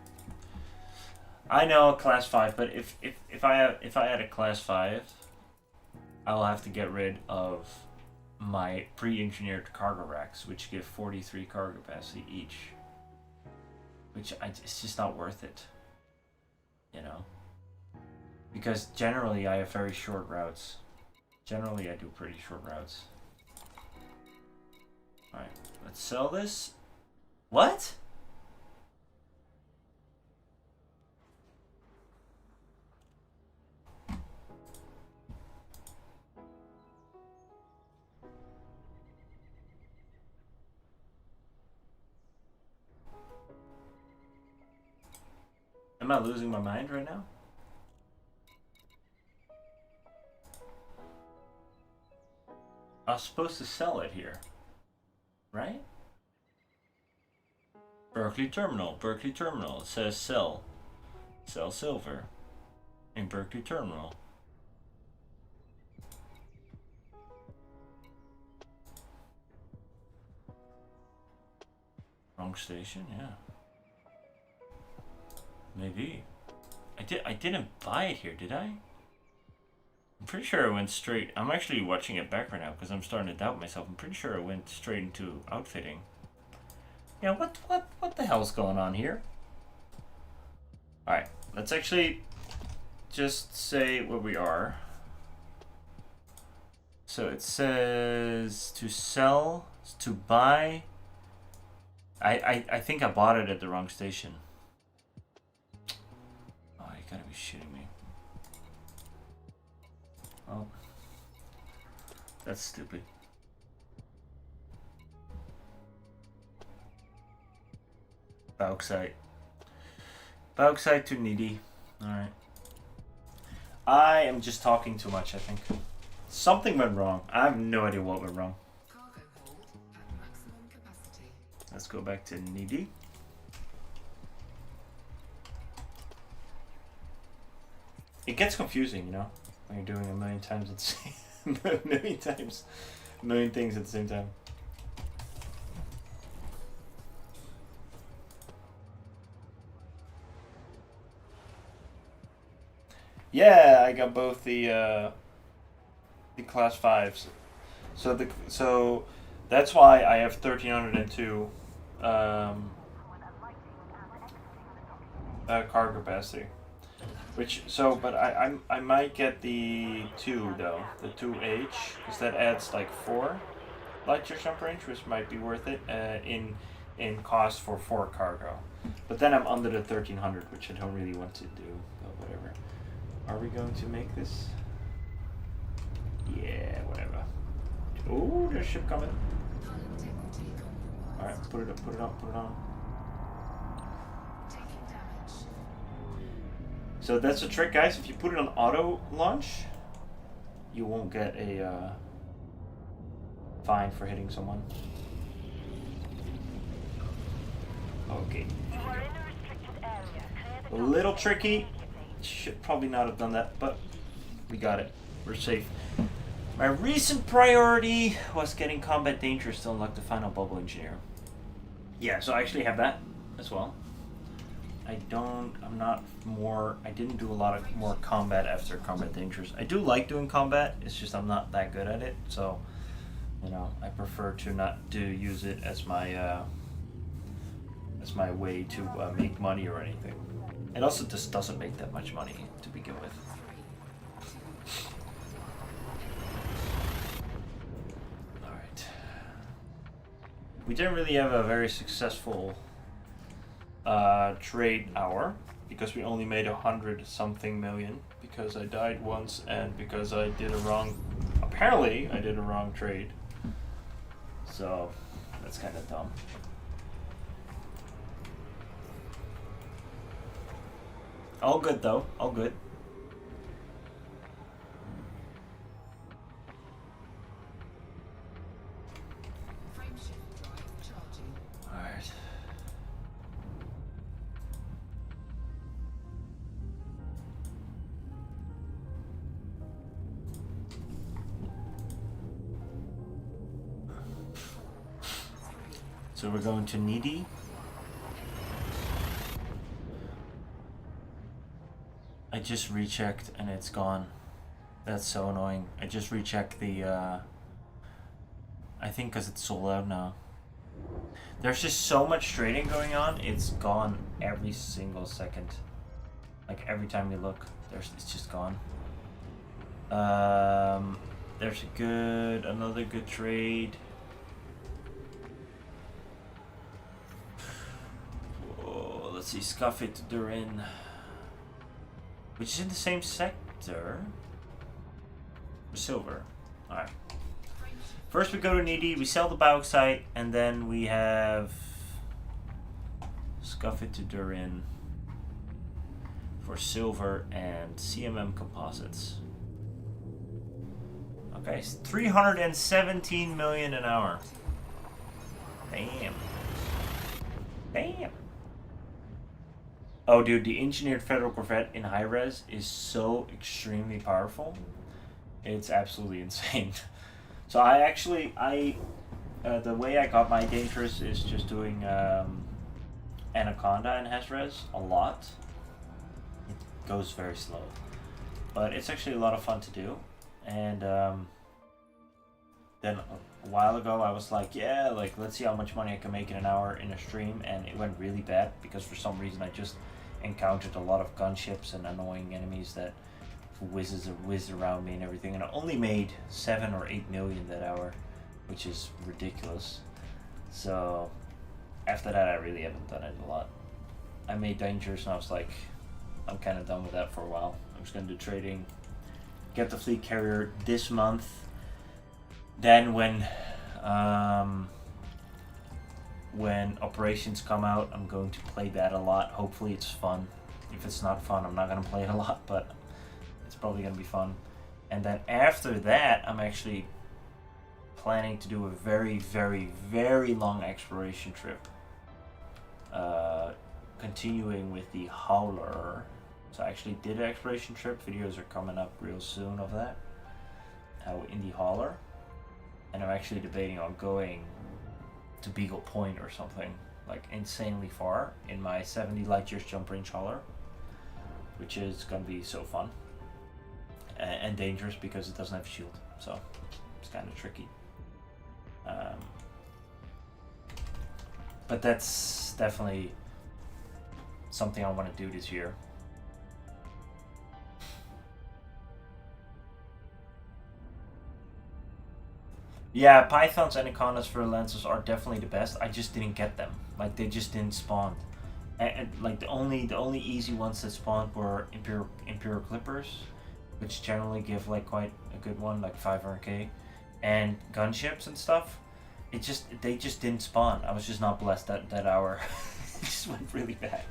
I know class 5, but if I had a class 5, I'll have to get rid of my pre-engineered cargo racks, which give 43 cargo capacity each. Which it's just not worth it. You know? Because generally I have very short routes. Generally, I do pretty short routes. Alright, let's sell this. What? Am I losing my mind right now? I was supposed to sell it here, right? Berkeley Terminal, Berkeley Terminal. It says sell. Sell silver in Berkeley Terminal. Wrong station, yeah. Maybe. I didn't buy it here, did I? I'm pretty sure I went straight. I'm actually watching it back right now because I'm starting to doubt myself. I'm pretty sure I went straight into outfitting. Yeah, what the hell's going on here? Alright, let's actually just say where we are. So it says to sell, to buy. I think I bought it at the wrong station. Oh, you gotta be shitting me. Oh. That's stupid. Bauxite. Bauxite to needy. Alright. I am just talking too much, I think. Something went wrong. I have no idea what went wrong. Cargo hold at maximum capacity. Let's go back to needy. It gets confusing, you know, when you're doing a million times at the same a million things at the same time. Yeah, I got both the class 5s. So that's why I have 1302 cargo capacity. But I might get the 2 though, the 2H, because that adds like 4 light year jump range, which might be worth it in cost for 4 cargo. But then I'm under the 1300, which I don't really want to do. But whatever. Are we going to make this? Yeah, whatever. Oh, there's a ship coming. All right, put it up, put it on, put it on. Taking damage. So that's the trick, guys. If you put it on auto launch, you won't get a fine for hitting someone. Okay. You are in a restricted area. Clear the A little tricky. Should probably not have done that, but we got it. We're safe. My recent priority was getting combat dangerous to unlock the final bubble engineer. Yeah, so I actually have that as well. I didn't do a lot of more combat after combat dangerous. I do like doing combat, it's just I'm not that good at it, so you know, I prefer to not use it as my way to make money or anything. It also just doesn't make that much money to begin with. Alright. We didn't really have a very successful trade hour because we only made 100-something million because I died once and because I did apparently I did a wrong trade. So that's kind of dumb. All good though, all good. Frameshift drive charging. Alright. So we're going to needy. I just rechecked and it's gone. That's so annoying. I just rechecked the I think because it's sold out now. There's just so much trading going on, it's gone every single second. Like every time you look, it's just gone. There's another good trade. Oh, let's see, scuff it Durin. Which is in the same sector. Silver. Alright. First we go to needy, we sell the bauxite, and then we have scuff it to Durin for silver and CMM composites. Okay, it's 317 million an hour. Damn. Damn. Oh, dude, the engineered Federal Corvette in high res is so extremely powerful. It's absolutely insane. So the way I got my dangerous is just doing Anaconda in Res a lot. It goes very slow, but it's actually a lot of fun to do. And then a while ago I was like, yeah, like let's see how much money I can make in an hour in a stream, and it went really bad because for some reason I just encountered a lot of gunships and annoying enemies that whizzed around me and everything, and I only made 7 or 8 million that hour, which is ridiculous. So after that, I really haven't done it a lot. I made Dangerous, and I was like, I'm kind of done with that for a while. I'm just gonna do trading, get the fleet carrier this month. Then when operations come out, I'm going to play that a lot. Hopefully it's fun. If it's not fun, I'm not gonna play it a lot, but it's probably gonna be fun. And then after that, I'm actually planning to do a very, very, very long exploration trip. Continuing with the Howler. So I actually did an exploration trip. Videos are coming up real soon of that. In the Hauler. And I'm actually debating on going to Beagle Point or something. Like insanely far in my 70 light years jump range Hauler. Which is going to be so fun. And dangerous because it doesn't have shield. So it's kind of tricky. But that's definitely something I want to do this year. Yeah, pythons and anacondas for lenses are definitely the best. I just didn't get them. Like they just didn't spawn. And like the only easy ones that spawned were imperial clippers, which generally give like quite a good one, like 500k, and gunships and stuff. They just didn't spawn. I was just not blessed that hour. It just went really bad.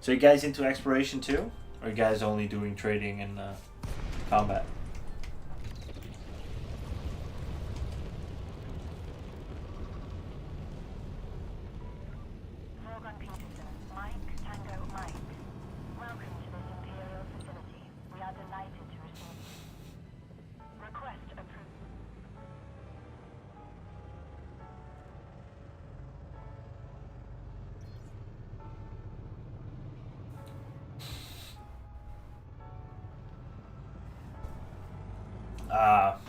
So you guys into exploration too? Or you guys only doing trading and combat? Morgan Peterson, Mike, Tango, Mike. Welcome to this Imperial facility. We are delighted to receive you. Request approved.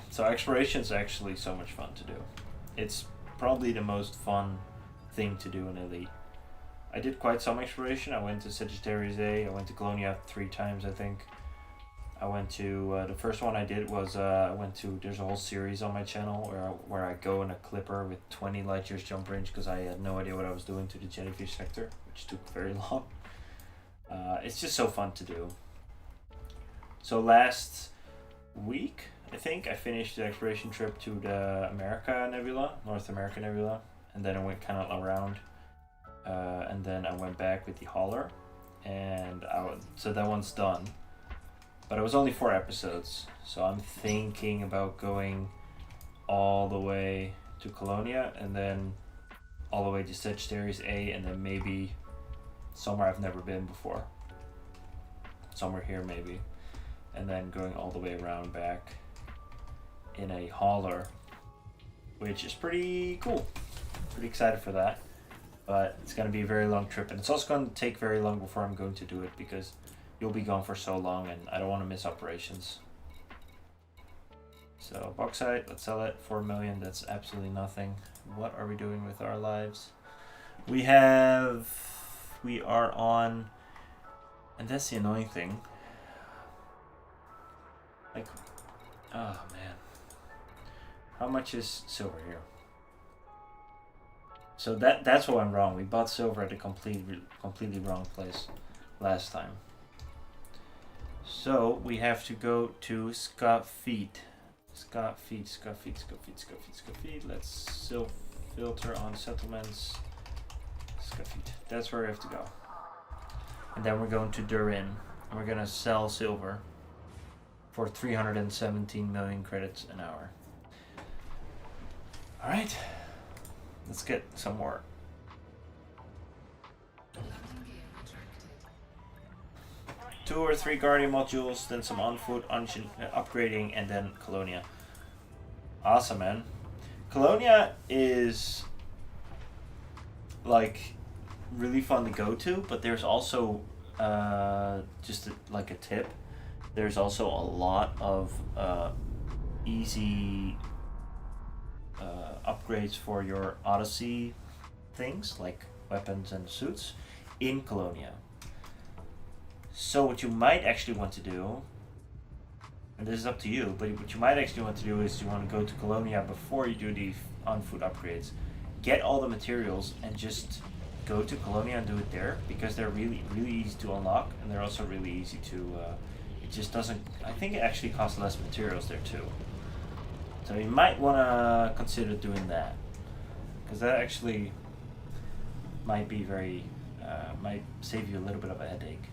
So exploration is actually so much fun to do. It's probably the most fun thing to do in Elite. I did quite some exploration. I went to Sagittarius A. I went to Colonia 3 times, I think. I went to the first one I did was there's a whole series on my channel where I go in a clipper with 20 light years jump range because I had no idea what I was doing to the jellyfish sector, which took very long. It's just so fun to do. So last week, I think, I finished the exploration trip to the North America Nebula, and then I went kind of around, and then I went back with the Hauler, and so that one's done. But it was only 4 episodes, so I'm thinking about going all the way to Colonia, and then all the way to Sagittarius A, and then maybe somewhere I've never been before. Somewhere here maybe. And then going all the way around back in a Hauler, which is pretty cool. Pretty excited for that. But it's going to be a very long trip, and it's also going to take very long before I'm going to do it because you'll be gone for so long and I don't want to miss operations. So bauxite, let's sell it. 4 million, that's absolutely nothing. What are we doing with our lives? We are on, and that's the annoying thing. Like, oh man. How much is silver here? So that's why I'm wrong. We bought silver at a completely wrong place last time. So we have to go to Scafeed. Let's filter on settlements. Scafeed. That's where we have to go. And then we're going to Durin. And we're gonna sell silver for 317 million credits an hour. Alright. Let's get some more. Landing gear retracted. 2 or 3 Guardian modules, then some on-foot upgrading, and then Colonia. Awesome, man. Colonia is like really fun to go to, but there's also like a tip. There's also a lot of easy upgrades for your Odyssey things, like weapons and suits, in Colonia. So what you might actually want to do, and this is up to you, but what you might actually want to do is you want to go to Colonia before you do the on-foot upgrades. Get all the materials and just go to Colonia and do it there, because they're really easy to unlock, and they're also really easy to, it just doesn't, I think it actually costs less materials there too. So you might want to consider doing that, because that actually might be very, might save you a little bit of a headache.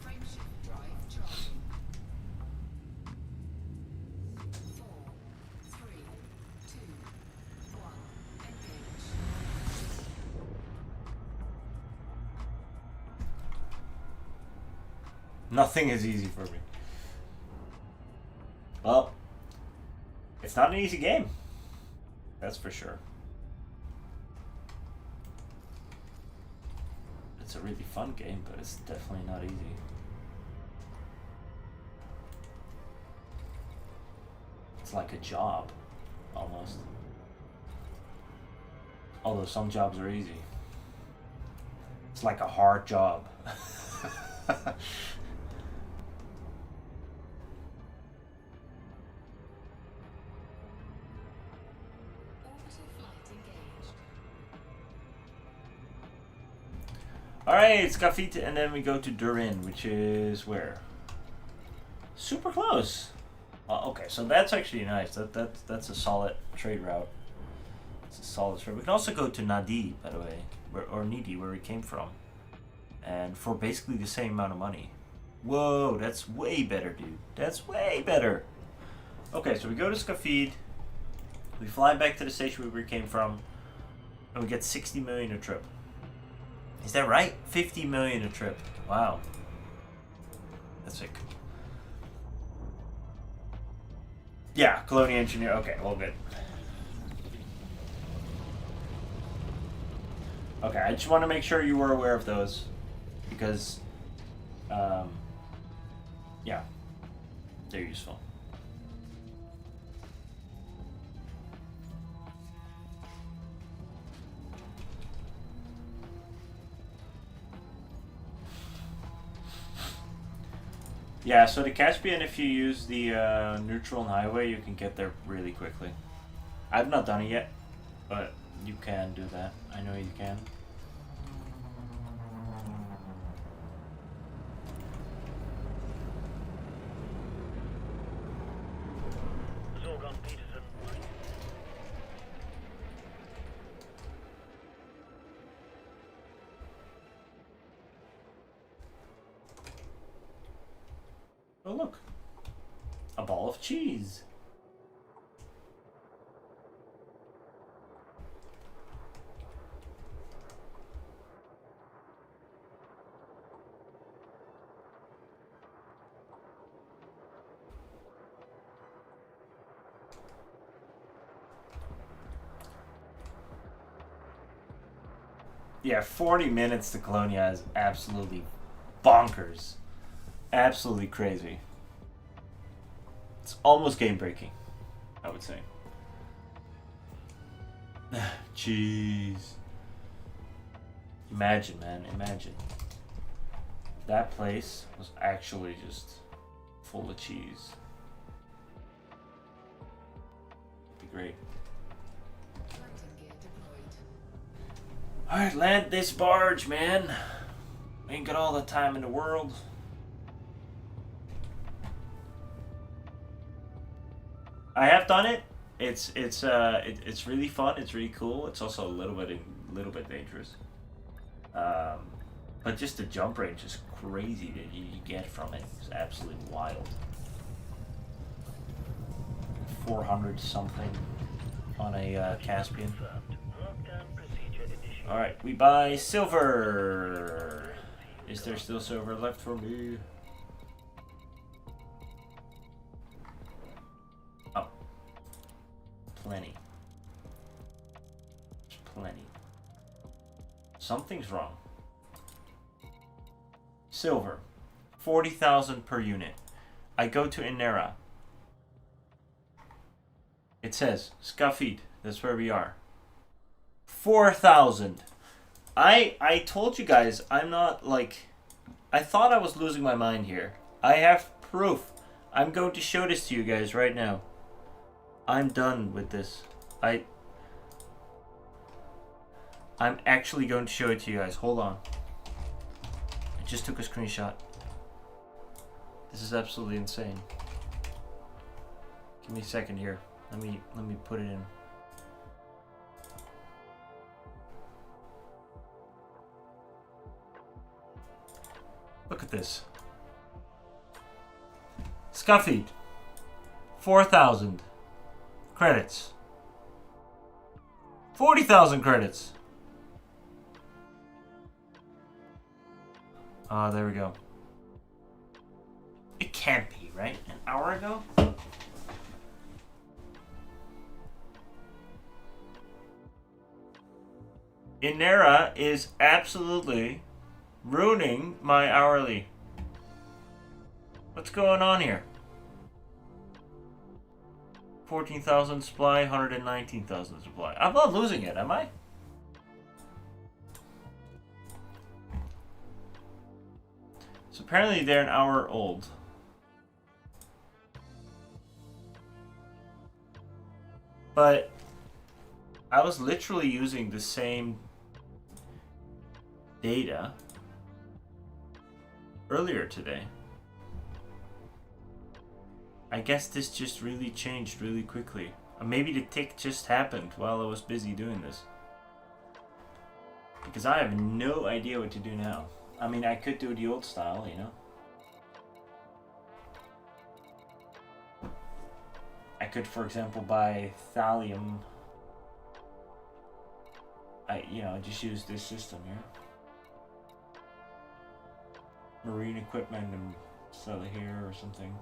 Frameshift drive charging. 4, 3, 2, 1. Engage. Nothing is easy for me. Well, it's not an easy game. That's for sure. It's a really fun game, but it's definitely not easy. It's like a job, almost. Although some jobs are easy. It's like a hard job. Orbital flight engaged. Alright, it's Skafit, and then we go to Durin, which is where? Super close. Okay, so that's actually nice. That's a solid trade route. It's a solid trade. We can also go to Nadi, by the way, or Nidi, where we came from, and for basically the same amount of money. Whoa, that's way better, dude. That's way better. Okay, so we go to Skafid. We fly back to the station where we came from, and we get 60 million a trip. Is that right? 50 million a trip. Wow. That's sick. Yeah, Colonia Engineer. Okay, well, good. Okay, I just want to make sure you were aware of those, because, yeah, they're useful. Yeah, so the Caspian, if you use the neutral and highway, you can get there really quickly. I've not done it yet, but you can do that. I know you can. Zorgon Peterson. Oh, look. A ball of cheese. Yeah, 40 minutes to Colonia is absolutely bonkers. Absolutely crazy. It's almost game breaking, I would say. Jeez. Imagine, man, imagine. That place was actually just full of cheese. It'd be great. Landing gear deployed. Alright, land this barge, man. We ain't got all the time in the world. I have done it. It's really fun. It's really cool. It's also a little bit dangerous. But just the jump range is crazy that you get from it. It's absolutely wild. 400 something on a Caspian. Lockdown procedure initiated. Alright, we buy silver. Is there still silver left for me? Oh. Plenty. There's plenty. Something's wrong. Silver. 40,000 per unit. I go to Inera. It says, Skafid. That's where we are. 4,000. I told you guys I'm not like I thought I was losing my mind here. I have proof. I'm going to show this to you guys right now. I'm done with this. I'm actually going to show it to you guys. Hold on. I just took a screenshot. This is absolutely insane. Give me a second here. Let me put it in. Look at this. Scuffied. 4,000 credits. 40,000 credits. Ah, there we go. It can't be, right? An hour ago? Inera is absolutely ruining my hourly. What's going on here? 14,000 supply, 119,000 supply. I'm not losing it, am I? So apparently they're an hour old. But I was literally using the same data earlier today. I guess this just really changed really quickly. Or maybe the tick just happened while I was busy doing this. Because I have no idea what to do now. I mean, I could do the old style, you know. I could, for example, buy thallium. Just use this system here. Marine equipment and sell it here or something.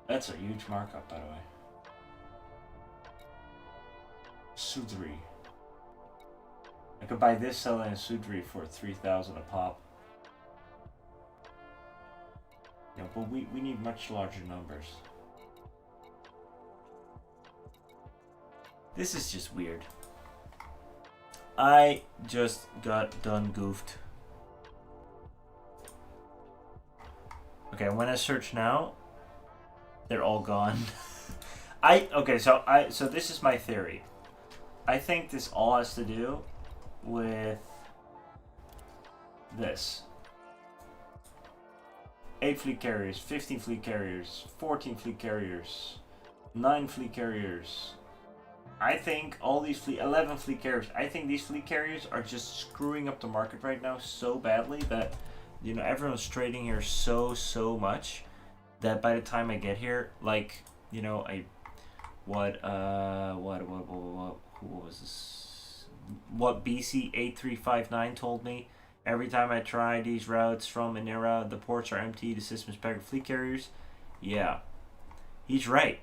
That's a huge markup, by the way. Sudri. I could buy this, sell it in Sudri for 3,000 a pop. Yeah, but we need much larger numbers. This is just weird. I just got done goofed. Okay, when I search now, they're all gone. So this is my theory. I think this all has to do with this. 8 fleet carriers, 15 fleet carriers, 14 fleet carriers, 9 fleet carriers. I think all these 11 fleet carriers. I think these fleet carriers are just screwing up the market right now so badly that, you know, everyone's trading here so much that by the time I get here, like, you know, what was this? What BC8359 told me. Every time I try these routes from Inera, the ports are empty, the system is packed with fleet carriers. Yeah, he's right.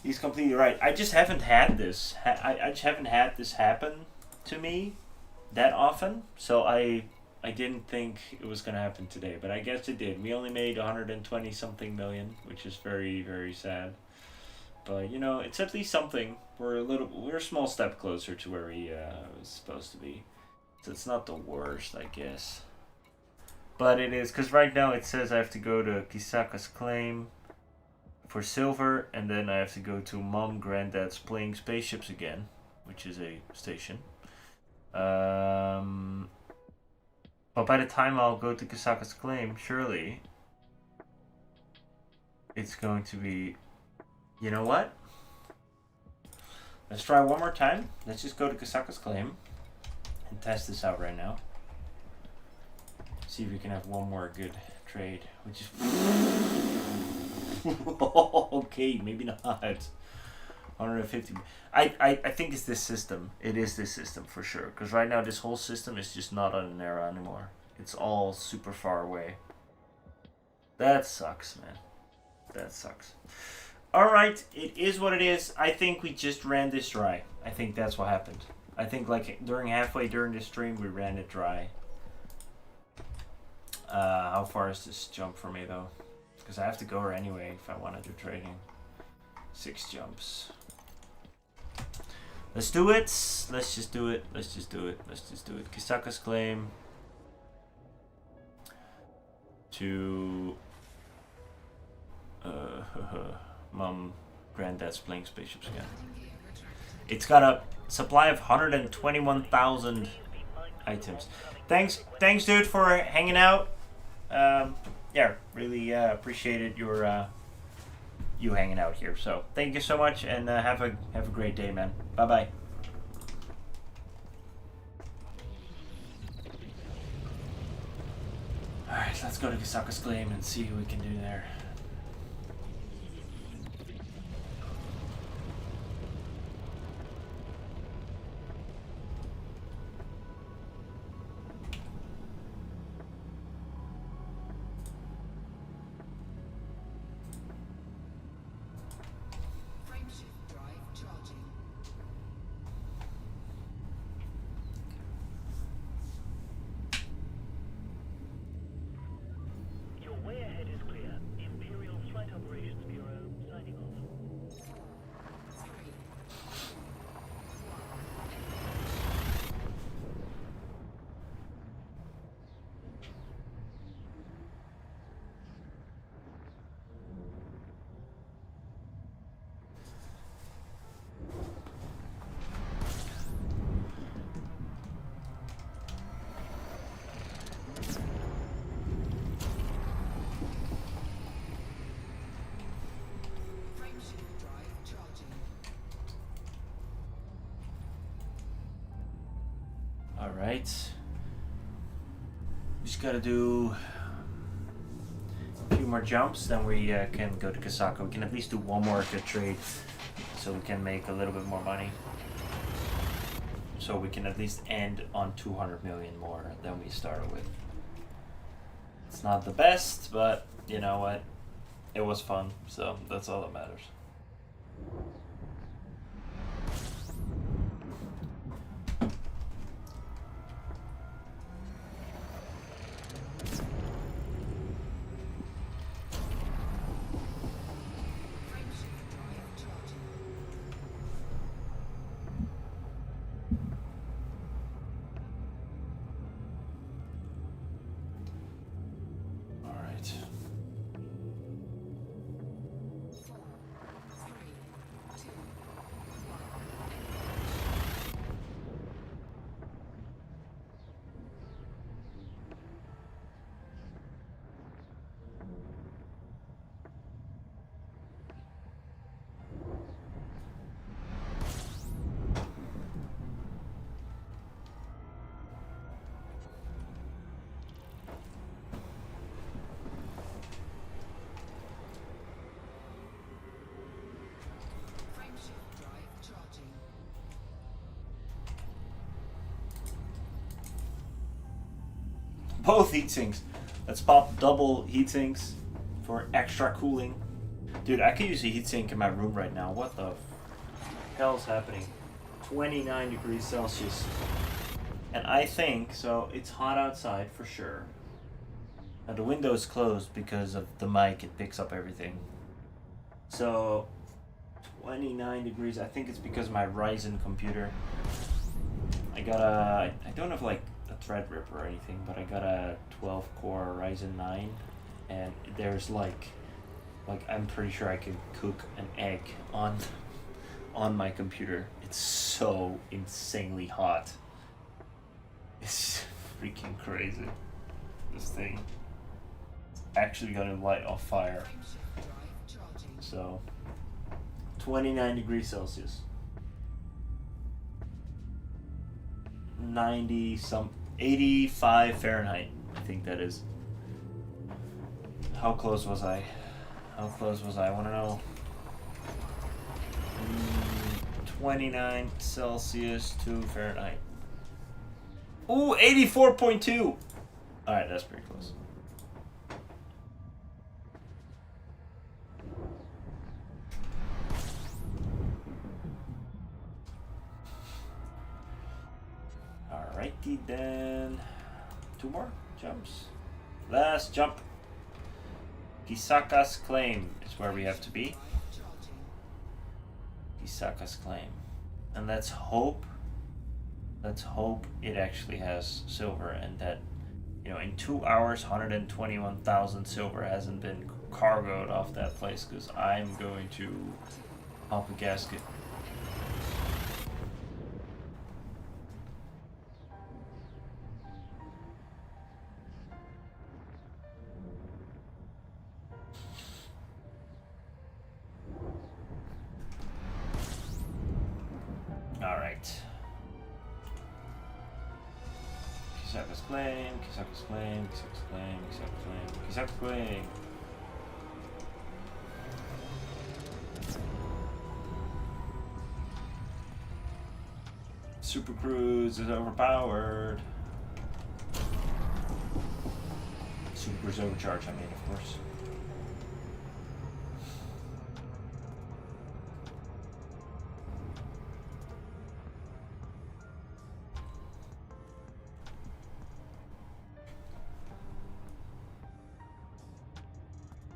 He's completely right. I just haven't had this. I just haven't had this happen to me that often. So I didn't think it was going to happen today, but I guess it did. We only made 120 something million, which is very, very sad. But you know, it's at least something. We're a small step closer to where we was supposed to be. So it's not the worst, I guess. But it is, because right now it says I have to go to Kisaka's claim for silver, and then I have to go to Mom Granddad's playing spaceships again, which is a station. But by the time I'll go to Kisaka's claim, surely it's going to be. You know what? Let's try one more time. Let's just go to Kisaka's claim and test this out right now. See if we can have one more good trade, which is okay, maybe not. 150. I think it's this system. It is this system for sure. Because right now this whole system is just not on Inera anymore. It's all super far away. That sucks, man. That sucks. Alright, it is what it is. I think we just ran this dry. I think that's what happened. I think like halfway during this stream we ran it dry. How far is this jump for me though? Because I have to go anyway if I want to do trading. 6 jumps. Let's do it. Let's just do it. Let's just do it. Let's just do it. Kisaka's claim to Mom, Granddad's playing spaceships again. It's got a supply of 121,000 items. Thanks, dude, for hanging out. Yeah, really appreciated your you hanging out here. So thank you so much, and have a great day, man. Bye bye. All right, let's go to Kisaka's claim and see what we can do there. Frameshift drive charging. Your way ahead is clear. Imperial Flight Operations Bureau signing off. 4, 3, 2, 1. Frameshift drive charging. All right. Just gotta do a few more jumps, then we can go to Kisaka. We can at least do one more good trade, so we can make a little bit more money. So we can at least end on 200 million more than we started with. It's not the best, but you know what? It was fun, so that's all that matters. Frameshift drive charging. All right. 4, 3, 2, 1. Frameshift drive charging. Both heat sinks. Let's pop double heat sinks for extra cooling. Dude, I could use a heat sink in my room right now. What the hell's happening? 29 degrees Celsius. And I think, so it's hot outside for sure. Now the window is closed because of the mic, it picks up everything. So 29 degrees, I think it's because of my Ryzen computer. I got a, I don't have like a Threadripper or anything, but I got a 12 core Ryzen 9, and there's like I'm pretty sure I could cook an egg on my computer. It's so insanely hot. It's freaking crazy. This thing. It's actually gonna light off fire. Frameshift drive charging. So 29 degrees Celsius. 85 Fahrenheit, I think that is. How close was I? How close was I? I want to know. 29 Celsius to Fahrenheit. Ooh, 84.2. Alright, that's pretty close. Alrighty then. 2 more jumps. Last jump. Kisaka's claim is where we have to be. Charging. Isaka's claim. And let's hope it actually has silver, and that, you know, in 2 hours 121,000 silver hasn't been cargoed off that place, because I'm going to pump a gasket. Alright. Kisaka's claim, Kisaka's claim, Kisaka's claim, Kisaka's claim, Kisaka's claim. Super Cruise is overpowered. Super Cruise overcharge, I mean, of course.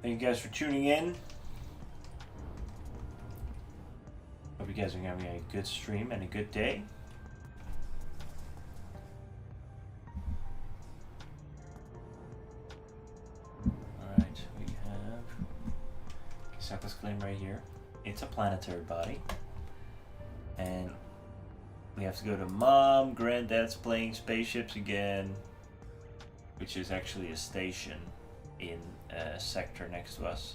Thank you guys for tuning in. Hope you guys are having a good stream and a good day. Alright, we have Kisaka's claim right here. It's a planetary body. And we have to go to Mom, Granddad's playing spaceships again, which is actually a station in a sector next to us.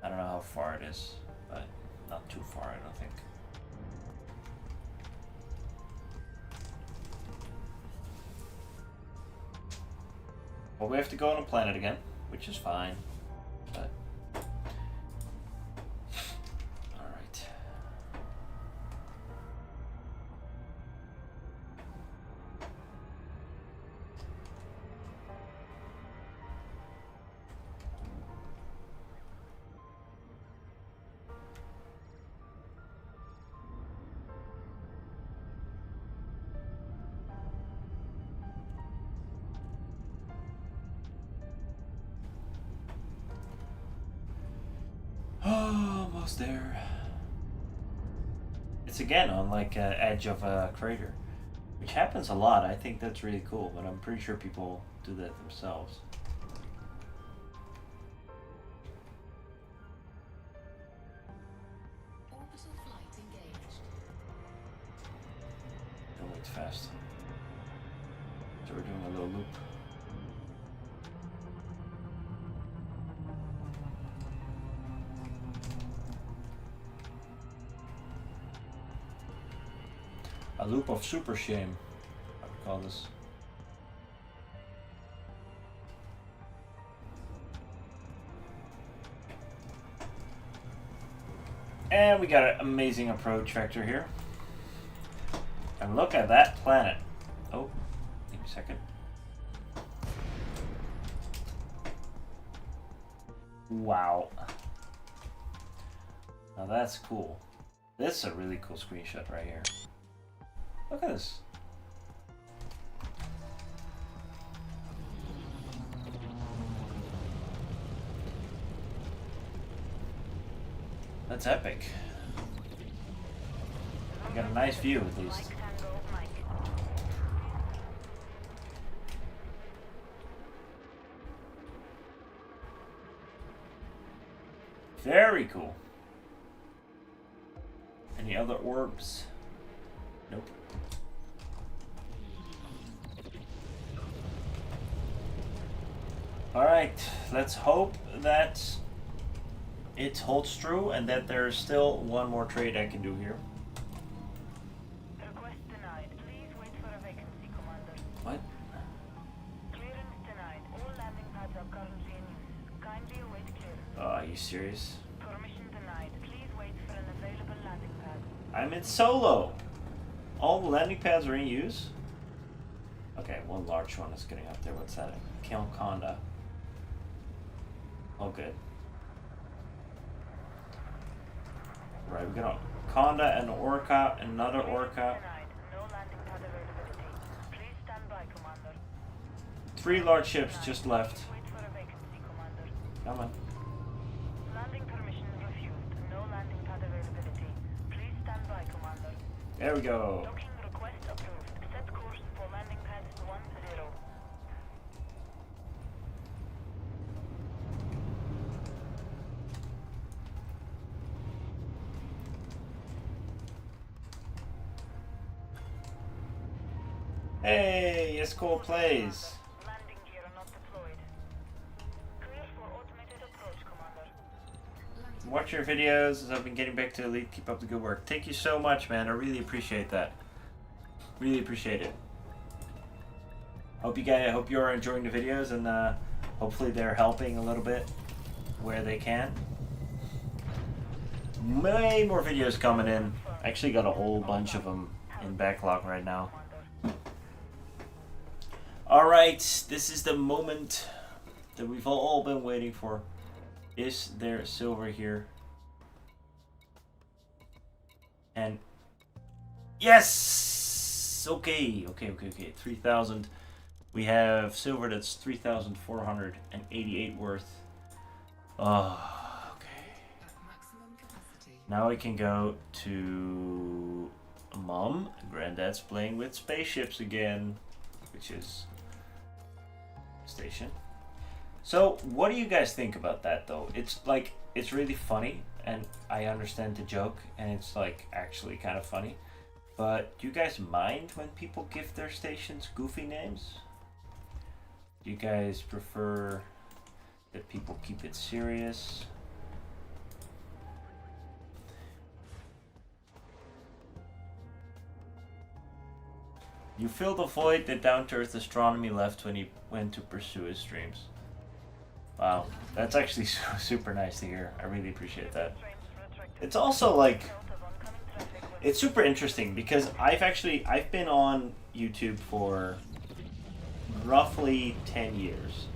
I don't know how far it is, but not too far, I don't think. Well, we have to go on a planet again, which is fine, but alright. Almost there. It's again on like edge of a crater, which happens a lot. I think that's really cool, but I'm pretty sure people do that themselves. Orbital flight engaged. Don't wait fast. So we're doing a little loop. A loop of super shame, I would call this. And we got an amazing approach vector here. And look at that planet. Oh, give me a second. Wow. Now that's cool. This is a really cool screenshot right here. Look at this. That's epic. You got a nice view at least. Very cool. Any other orbs? Nope. Alright, let's hope that it holds true and that there's still one more trade I can do here. Request denied. Please wait for a vacancy, Commander. What? Clearance denied. All landing pads are currently in use. Kindly await clearance. Oh, are you serious? Permission denied. Please wait for an available landing pad. I'm in solo! All the landing pads are in use? Okay, one large one is getting up there. What's that? Kilconda. Oh, good. Right, we got a Conda and an Orca, another Orca. Denied. No landing pad availability. Please stand by, Commander. 3 large ships just left. Please wait for a vacancy, Commander. Come on. Landing permission refused. No landing pad availability. Stand by, Commander. There we go. Docking request approved. Set course for landing pad 10. Hey, it's cool plays. Landing gear not deployed. Clear for automated approach, Commander. Watch your videos as I've been getting back to Elite. Keep up the good work. Thank you so much, man. I really appreciate that. Really appreciate it. Hope you're enjoying the videos, and hopefully they're helping a little bit where they can. Way more videos coming in. I actually got a whole bunch of them in backlog right now. Alright, this is the moment that we've all been waiting for. Is there silver here? And yes! Okay. 3,000. We have silver that's 3,488 worth. Oh, okay. Maximum capacity. Now we can go to Mom. Granddad's playing with spaceships again, which is station. So what do you guys think about that though? It's really funny, and I understand the joke, and it's like actually kind of funny. But do you guys mind when people give their stations goofy names? Do you guys prefer that people keep it serious? You fill the void that down-to-earth astronomy left when he went to pursue his dreams. Wow, that's actually super nice to hear. I really appreciate that. It's also like, it's super interesting because I've been on YouTube for roughly 10 years,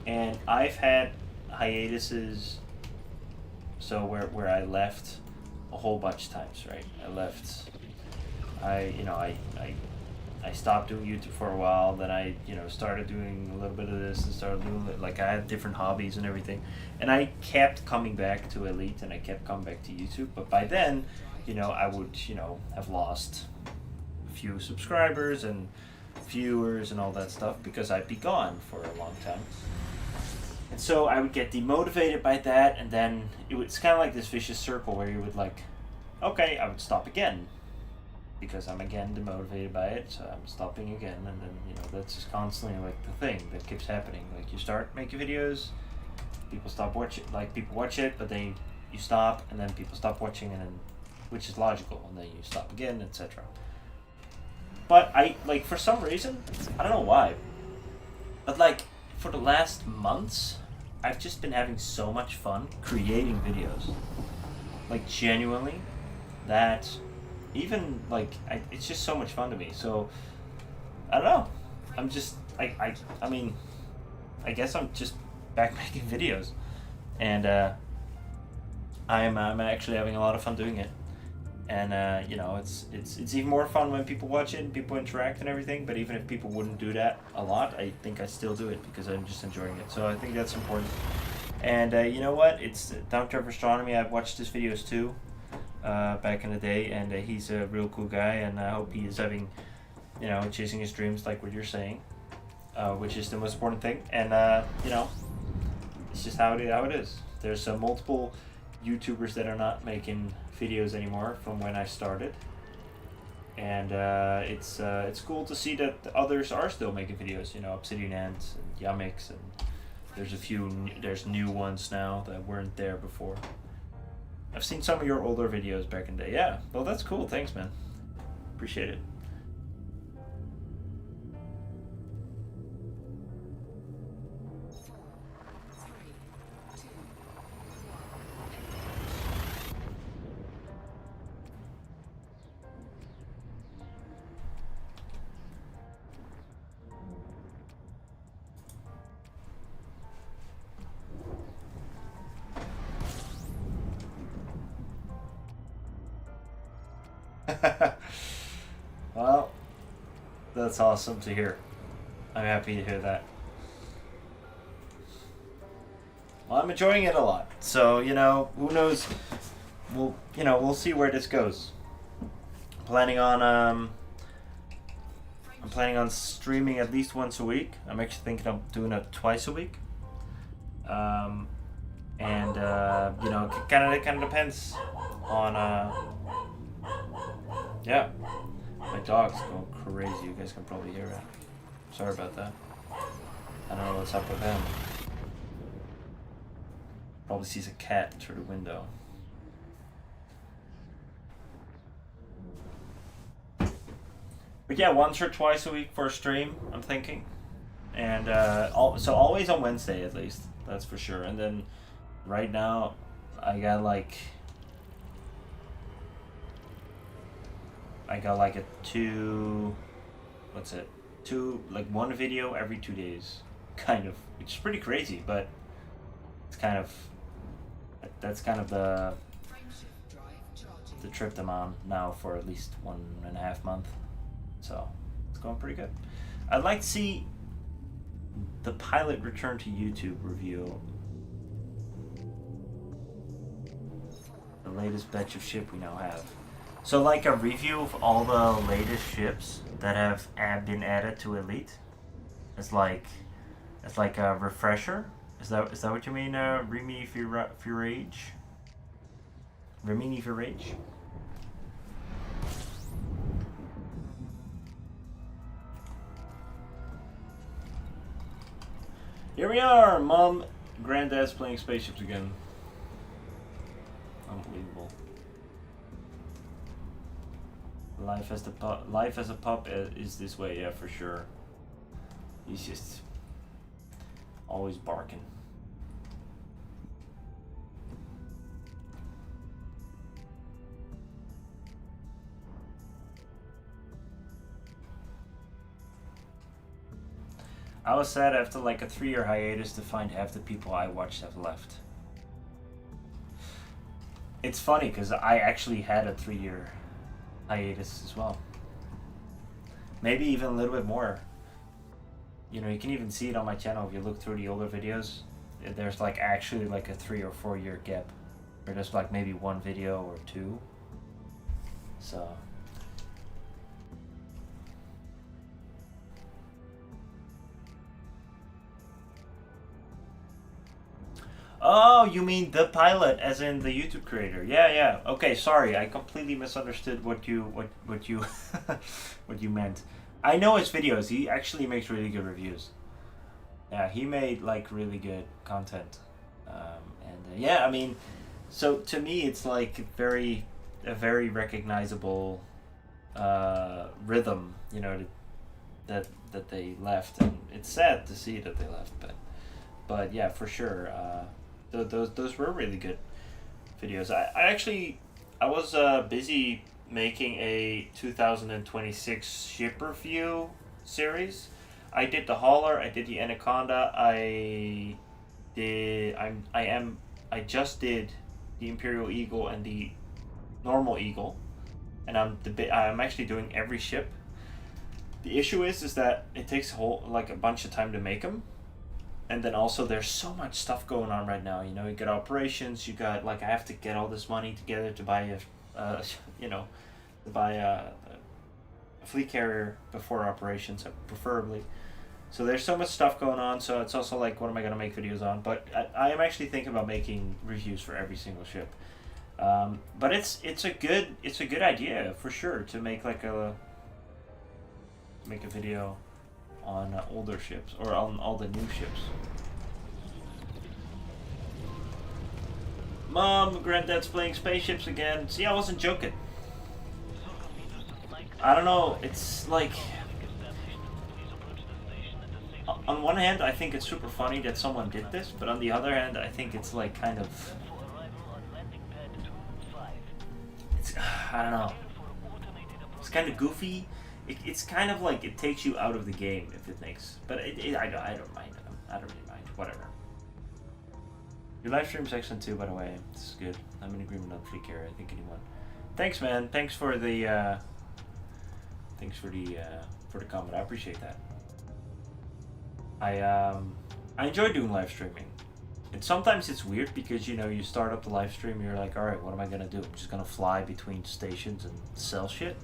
and I've had hiatuses, so where I left a whole bunch of times, right? I stopped doing YouTube for a while, then I started doing a little bit of this and started doing I had different hobbies and everything, and I kept coming back to Elite and I kept coming back to YouTube, but by then I would have lost a few subscribers and viewers and all that stuff because I'd be gone for a long time. And so I would get demotivated by that, and then it's kind of like this vicious circle where you would okay, I would stop again because I'm again demotivated by it, so I'm stopping again, and then that's just constantly the thing that keeps happening. You start making videos, people stop watching, people watch it, but then you stop, and then people stop watching, and then which is logical, and then you stop again, etc. But I for some reason, I don't know why, but for the last months, I've just been having so much fun creating videos, genuinely, that even it's just so much fun to me. So I don't know. I'm just I mean, I guess I'm just back making videos, and I'm actually having a lot of fun doing it. And it's even more fun when people watch it and people interact and everything. But even if people wouldn't do that a lot, I think I still do it because I'm just enjoying it. So I think that's important. And you know what? It's Down-to-Earth Astronomy. I've watched his videos too, back in the day, and he's a real cool guy. And I hope he is having, chasing his dreams like what you're saying, which is the most important thing. And it's just how it is. There's multiple YouTubers that are not making videos anymore from when I started, and it's cool to see that others are still making videos. Obsidian Ants and Yamix, and there's new ones now that weren't there before. I've seen some of your older videos back in the day. Yeah, well, that's cool. Thanks, man. Appreciate it. Well, that's awesome to hear. I'm happy to hear that. Well, I'm enjoying it a lot. So, who knows? We'll see where this goes. planning on I'm planning on streaming at least once a week. I'm actually thinking of doing it twice a week. And you know, it kind of depends on yeah. My dog's going crazy. You guys can probably hear it. Sorry about that. I don't know what's up with him. Probably sees a cat through the window. But yeah, once or twice a week for a stream, I'm thinking. And so always on Wednesday at least, that's for sure. And then right now, I got like a one video every 2 days, kind of, which is pretty crazy, but it's that's kind of the trip I'm on now for at least 1.5 months. So it's going pretty good. I'd like to see the pilot return to YouTube review the latest batch of ship we now have. So like a review of all the latest ships that have been added to Elite. It's like a refresher. Is that what you mean, Rimini Furage? Rimini Furage? Here we are, Mom, Granddad's playing spaceships again. Unbelievable. Life as a pup is this way, yeah, for sure. He's just always barking. I was sad after like a 3-year hiatus to find half the people I watched have left. It's funny because I actually had a 3-year hiatus as well. Maybe even a little bit more. You know, you can even see it on my channel if you look through the older videos. There's like actually like a 3 or 4 year gap. Or there's like maybe one video or two. So... Oh, you mean the pilot, as in the YouTube creator? Yeah. Okay, sorry, I completely misunderstood what you what you what you meant. I know his videos. He actually makes really good reviews. Yeah, he made like really good content, yeah, I mean, so to me, it's like a very recognizable rhythm. You know, that they left, and it's sad to see that they left, but yeah, for sure. Those were really good videos. I was busy making a 2026 ship review series. I did the Hauler, I did the Anaconda, I just did the Imperial Eagle and the normal Eagle, and I'm actually doing every ship. The issue is that it takes a bunch of time to make them. And then also there's so much stuff going on right now. You know, you got operations, you got I have to get all this money together to buy a fleet carrier before operations, preferably. So there's so much stuff going on. So it's also like, what am I gonna make videos on? But I am actually thinking about making reviews for every single ship. But it's a good idea for sure to make a video on older ships, or on all the new ships. Mom, Granddad's playing spaceships again. See, I wasn't joking. I don't know, it's like... On one hand, I think it's super funny that someone did this, but on the other hand, I think it's like kind of... I don't know. It's kind of goofy. It's kind of like it takes you out of the game, if it makes. But I don't mind. I don't really mind. Whatever. Your live stream's excellent too, by the way. This is good. I'm in agreement on fleet carrier. I think anyone. Thanks, man. Thanks for the comment. I appreciate that. I enjoy doing live streaming. sometimes it's weird because you start up the live stream, you're like, all right, what am I gonna do? I'm just gonna fly between stations and sell shit.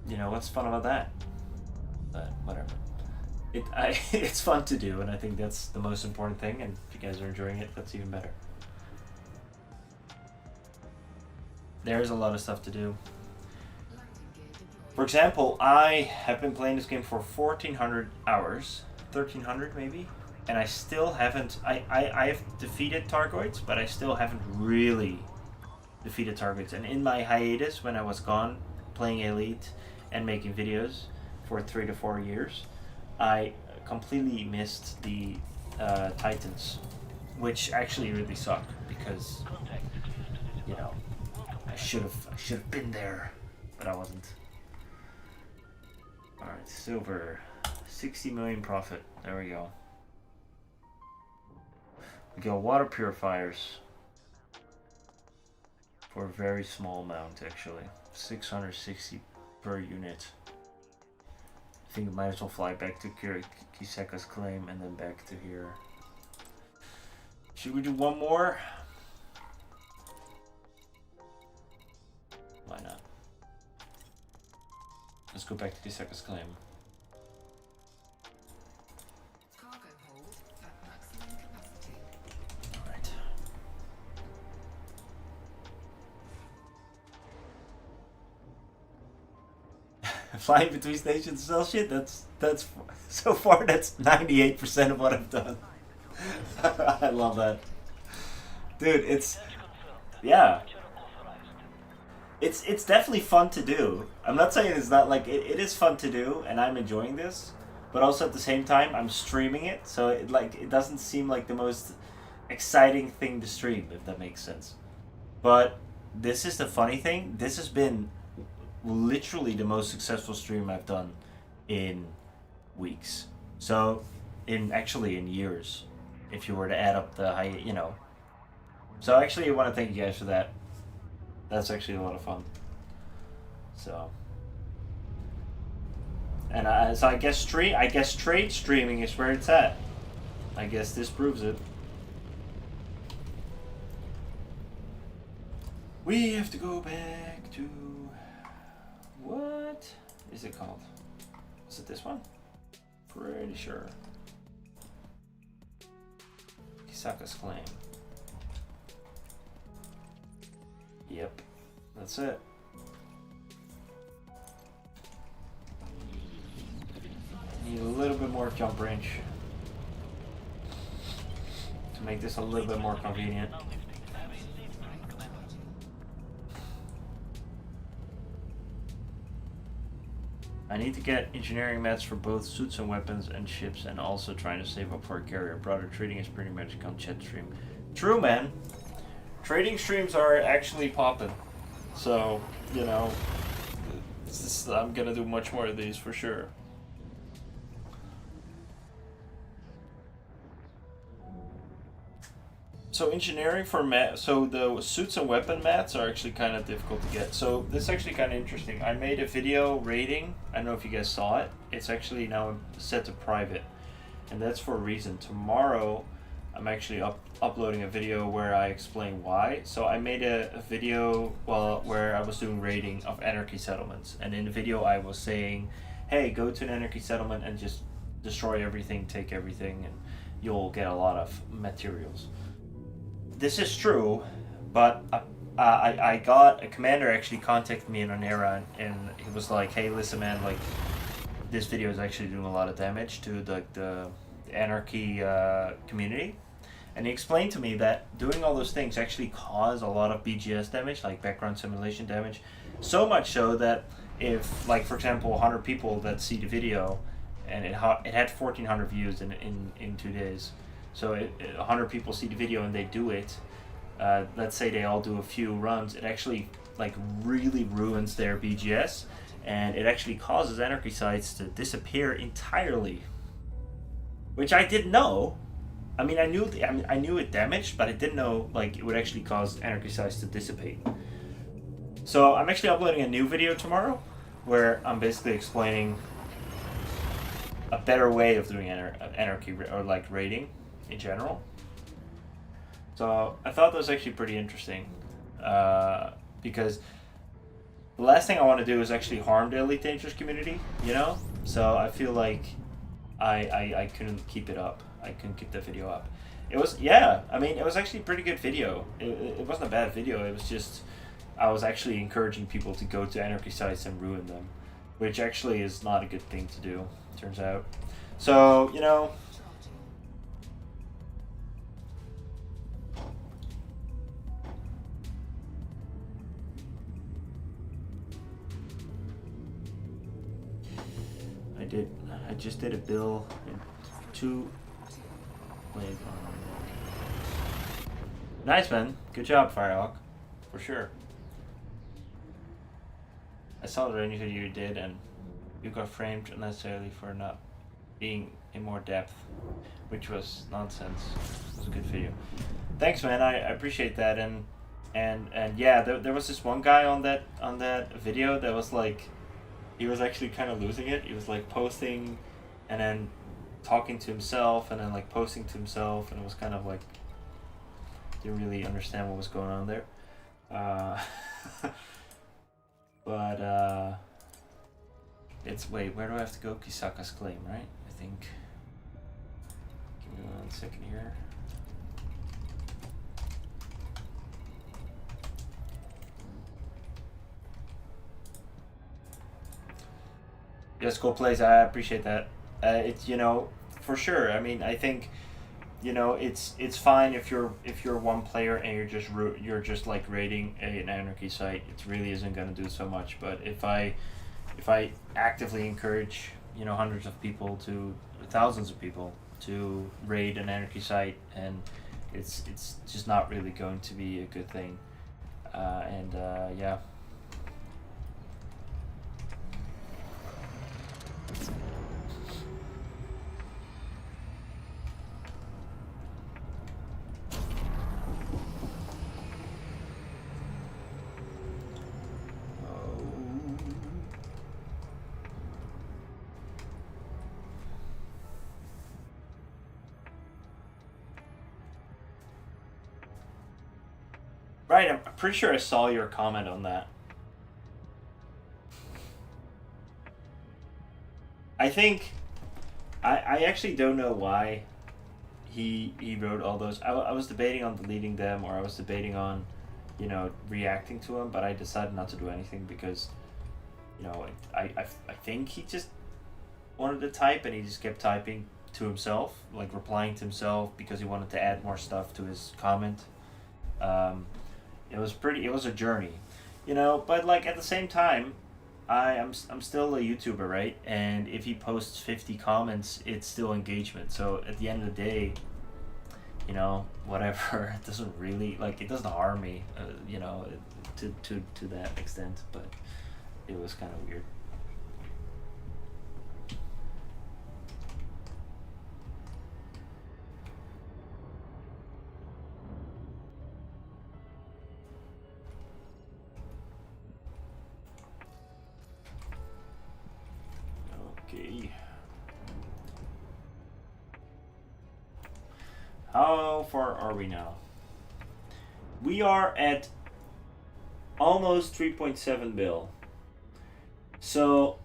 What's fun about that? But whatever. It's fun to do, and I think that's the most important thing. And if you guys are enjoying it, that's even better. There's a lot of stuff to do. For example, I have been playing this game for 1,400 hours, 1,300 maybe, and I still haven't. I've defeated Targoids, but I still haven't really defeated Targoids. And in my hiatus, when I was gone playing Elite and making videos for 3 to 4 years, I completely missed the Titans, which actually really sucked because I should have been there, but I wasn't. All right, silver, 60 million profit. There we go. We got water purifiers for a very small amount, actually, 660 per unit. I think we might as well fly back to Kiseka's claim and then back to here. Should we do one more? Why not? Let's go back to Kiseka's claim. Cargo hold at maximum capacity. Alright. Flying between stations to sell shit, that's so far that's 98% of what I've done. I love that. Dude, it's It's definitely fun to do. I'm not saying it's not, like, it is fun to do and I'm enjoying this, but also at the same time I'm streaming it, so it doesn't seem like the most exciting thing to stream, if that makes sense. But this is the funny thing, this has been literally the most successful stream I've done in weeks. So in years, if you were to add up the So actually I want to thank you guys for that. That's actually a lot of fun. So, and I guess trade streaming is where it's at. I guess this proves it. We have to go back to, what is it called? Is it this one? Pretty sure. Kisaka's claim. Yep, that's it. Need a little bit more jump range to make this a little bit more convenient. I need to get engineering mats for both suits and weapons and ships, and also trying to save up for a carrier. Brother, trading is pretty much on chat stream. True, man. Trading streams are actually popping, so I'm gonna do much more of these for sure. So engineering for so the suits and weapon mats are actually kind of difficult to get. So this is actually kind of interesting. I made a video rating. I don't know if you guys saw it. It's actually now set to private, and that's for a reason. Tomorrow I'm actually uploading a video where I explain why. So I made a video where I was doing rating of anarchy settlements, and in the video I was saying, hey, go to an anarchy settlement and just destroy everything, take everything, and you'll get a lot of materials. This is true, but I got a commander actually contacted me in Onera, and he was like, hey, listen man, like this video is actually doing a lot of damage to the anarchy community. And he explained to me that doing all those things actually cause a lot of BGS damage, like background simulation damage. So much so that if, like, for example, 100 people that see the video, and it had 1,400 views in 2 days. So 100 people see the video and they do it. Let's say they all do a few runs. It actually like really ruins their BGS, and it actually causes anarchy sites to disappear entirely. Which I didn't know. I mean, I knew it damaged, but I didn't know like it would actually cause anarchy sites to dissipate. So I'm actually uploading a new video tomorrow, where I'm basically explaining a better way of doing anarchy or like raiding. in general. So I thought that was actually pretty interesting, because the last thing I want to do is actually harm the Elite Dangerous community, you know? So I feel like I couldn't keep it up. I couldn't keep the video up. It was, yeah, I mean, it was actually a pretty good video. It wasn't a bad video. It was just, I was actually encouraging people to go to anarchy sites and ruin them, which actually is not a good thing to do, turns out. So, you know, I just did a bill in 2. Wait, nice, man. Good job, Firehawk. For sure. I saw the rainy video you did, and you got framed unnecessarily for not being in more depth, which was nonsense. It was a good video. Thanks, man. I appreciate that. And yeah, there was this one guy on that video that was like, he was actually kind of losing it. He was like posting, and then talking to himself, and then like posting to himself, and it was kind of like, didn't really understand what was going on there. But it's, wait, where do I have to go? Kisaka's claim, right? I think. Give me 1 second here. Yes, cool plays. I appreciate that. It's, you know, for sure. I mean, I think, you know, it's fine if you're one player and you're just like raiding an anarchy site. It really isn't gonna do so much. But if I actively encourage, you know, hundreds of people to thousands of people to raid an anarchy site, and it's just not really going to be a good thing. Yeah. Right, I'm pretty sure I saw your comment on that. I think I actually don't know why he wrote all those. I was debating on deleting them, or I was debating on, you know, reacting to them, but I decided not to do anything because, you know, I think he just wanted to type, and he just kept typing to himself, like replying to himself because he wanted to add more stuff to his comment. It was a journey, you know, but like at the same time, I'm still a YouTuber, right? And if he posts 50 comments, it's still engagement. So at the end of the day, you know, whatever, it doesn't really, like, it doesn't harm me, you know, to that extent, but it was kind of weird. Okay. How far are we now? We are at almost 3.7 bill. So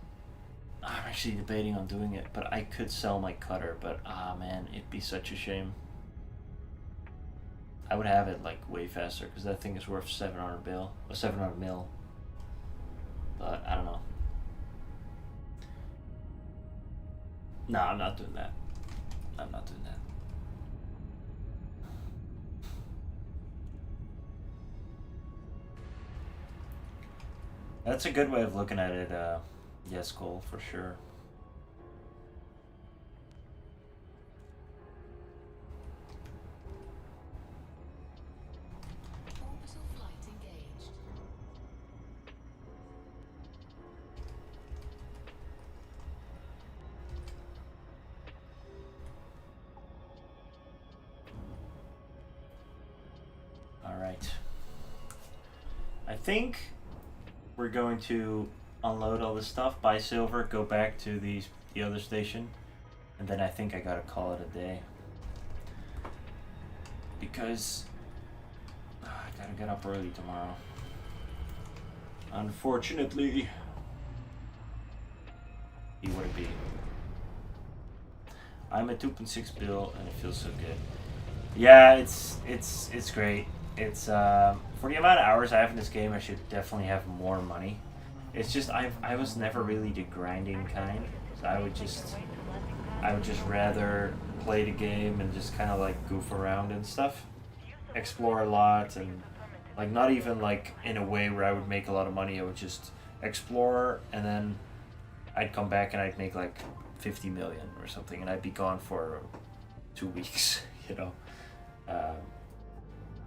I'm actually debating on doing it, but I could sell my cutter, but man, it'd be such a shame. I would have it like way faster because that thing is worth 700 bill or 700 mil. But I don't know. No, I'm not doing that. I'm not doing that. That's a good way of looking at it, yes, Cole, for sure. Orbital flight engaged. All right. I think we're going to unload all this stuff, buy silver, go back to the other station, and then I think I gotta call it a day. because I gotta get up early tomorrow. Unfortunately, he wouldn't be. I'm at 2.6 bill and it feels so good. Yeah, it's great. It's for the amount of hours I have in this game, I should definitely have more money. It's just I was never really the grinding kind. So I would just rather play the game and just kind of like goof around and stuff, explore a lot, and like not even like in a way where I would make a lot of money. I would just explore and then I'd come back and I'd make like 50 million or something, and I'd be gone for 2 weeks, you know.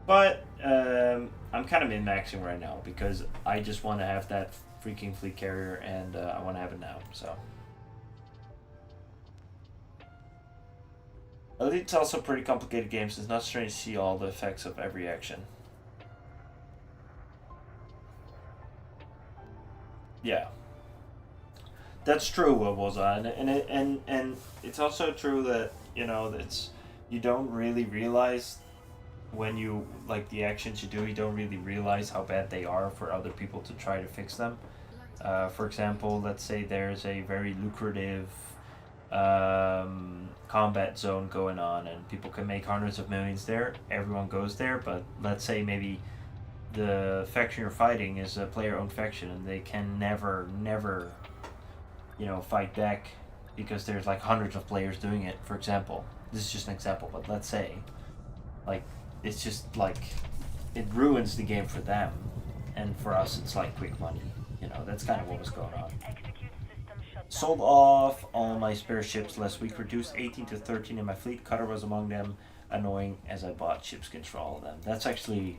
But I'm kind of min-maxing right now because I just want to have that freaking fleet carrier, and I want to have it now. So it's also a pretty complicated game, so it's not strange to see all the effects of every action. Yeah, that's true. What was on, and it's also true that you don't really realize when you like the actions you do. You don't really realize how bad they are for other people to try to fix them. For example, let's say there's a very lucrative combat zone going on, and people can make hundreds of millions there. Everyone goes there, but let's say maybe the faction you're fighting is a player-owned faction, and they can never, fight back because there's like hundreds of players doing it. For example, this is just an example, but let's say, like, it's just like it ruins the game for them, and for us, it's like quick money. That's kind of what was going on. Sold off all my spare ships last week, reduced 18 to 13 in my fleet. Cutter was among them, annoying as I bought ship skins for all of them. That's actually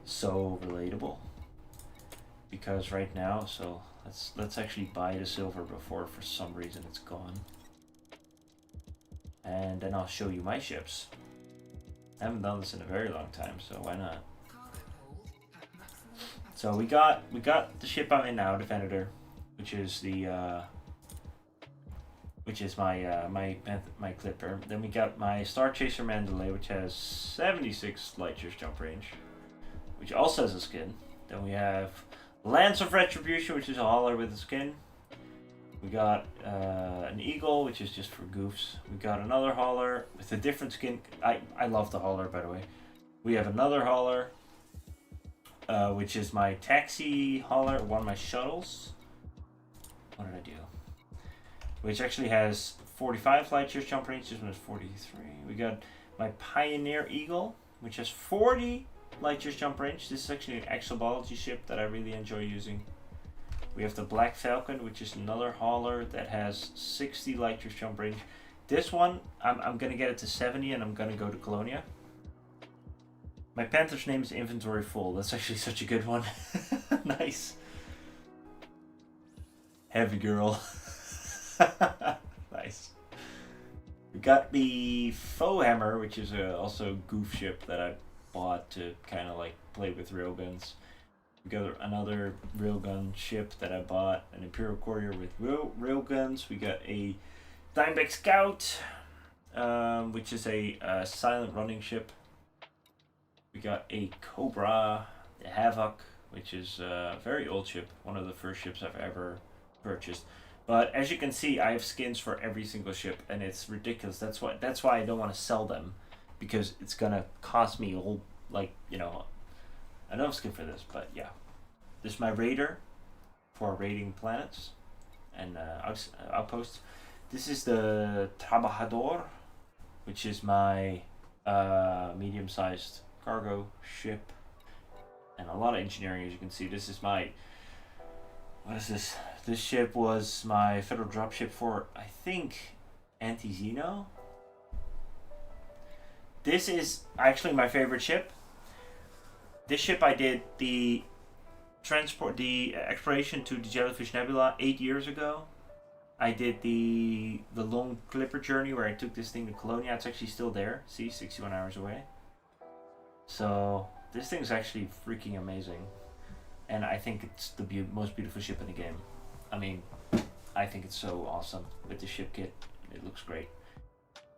so relatable, because right now, so let's actually buy the silver before for some reason it's gone, and then I'll show you my ships. I haven't done this in a very long time, so why not? So we got the ship I'm in now, the Venator, which is my Clipper. Then we got my Star Chaser Mandalay, which has 76 light years jump range, which also has a skin. Then we have Lance of Retribution, which is a hauler with a skin. We got an Eagle, which is just for goofs. We got another hauler with a different skin. I love the hauler, by the way. We have another hauler, which is my taxi hauler, one of my shuttles. What did I do? Which actually has 45 light years jump range. This one is 43. We got my Pioneer Eagle, which has 40 light years jump range. This is actually an exobiology ship that I really enjoy using. We have the Black Falcon, which is another hauler that has 60 light years jump range. This one, I'm going to get it to 70, and I'm going to go to Colonia. My Panther's name is Inventory Full. That's actually such a good one. Nice. Heavy girl. Nice. We got the Foe Hammer, which is also a goof ship that I bought to kind of like play with railguns. We got another railgun ship that I bought, an Imperial Courier with railguns. We got a Dimeback Scout, which is a silent running ship. We got a Cobra, the Havoc, which is a very old ship, one of the first ships I've ever purchased. But as you can see, I have skins for every single ship, and it's ridiculous. That's why I don't want to sell them, because it's gonna cost me enough skin for this. But yeah, this is my Raider for raiding planets and outposts. This is the Trabajador, which is my medium-sized cargo ship, and a lot of engineering. As you can see, this is my. What is this? This ship was my federal dropship for, I think, Anti-Xeno. This is actually my favorite ship. This ship I did the exploration to the Jellyfish Nebula 8 years ago. I did the long Clipper journey where I took this thing to Colonia. It's actually still there. See, 61 hours away. So this thing's actually freaking amazing. And I think it's the most beautiful ship in the game. I mean, I think it's so awesome with the ship kit. It looks great.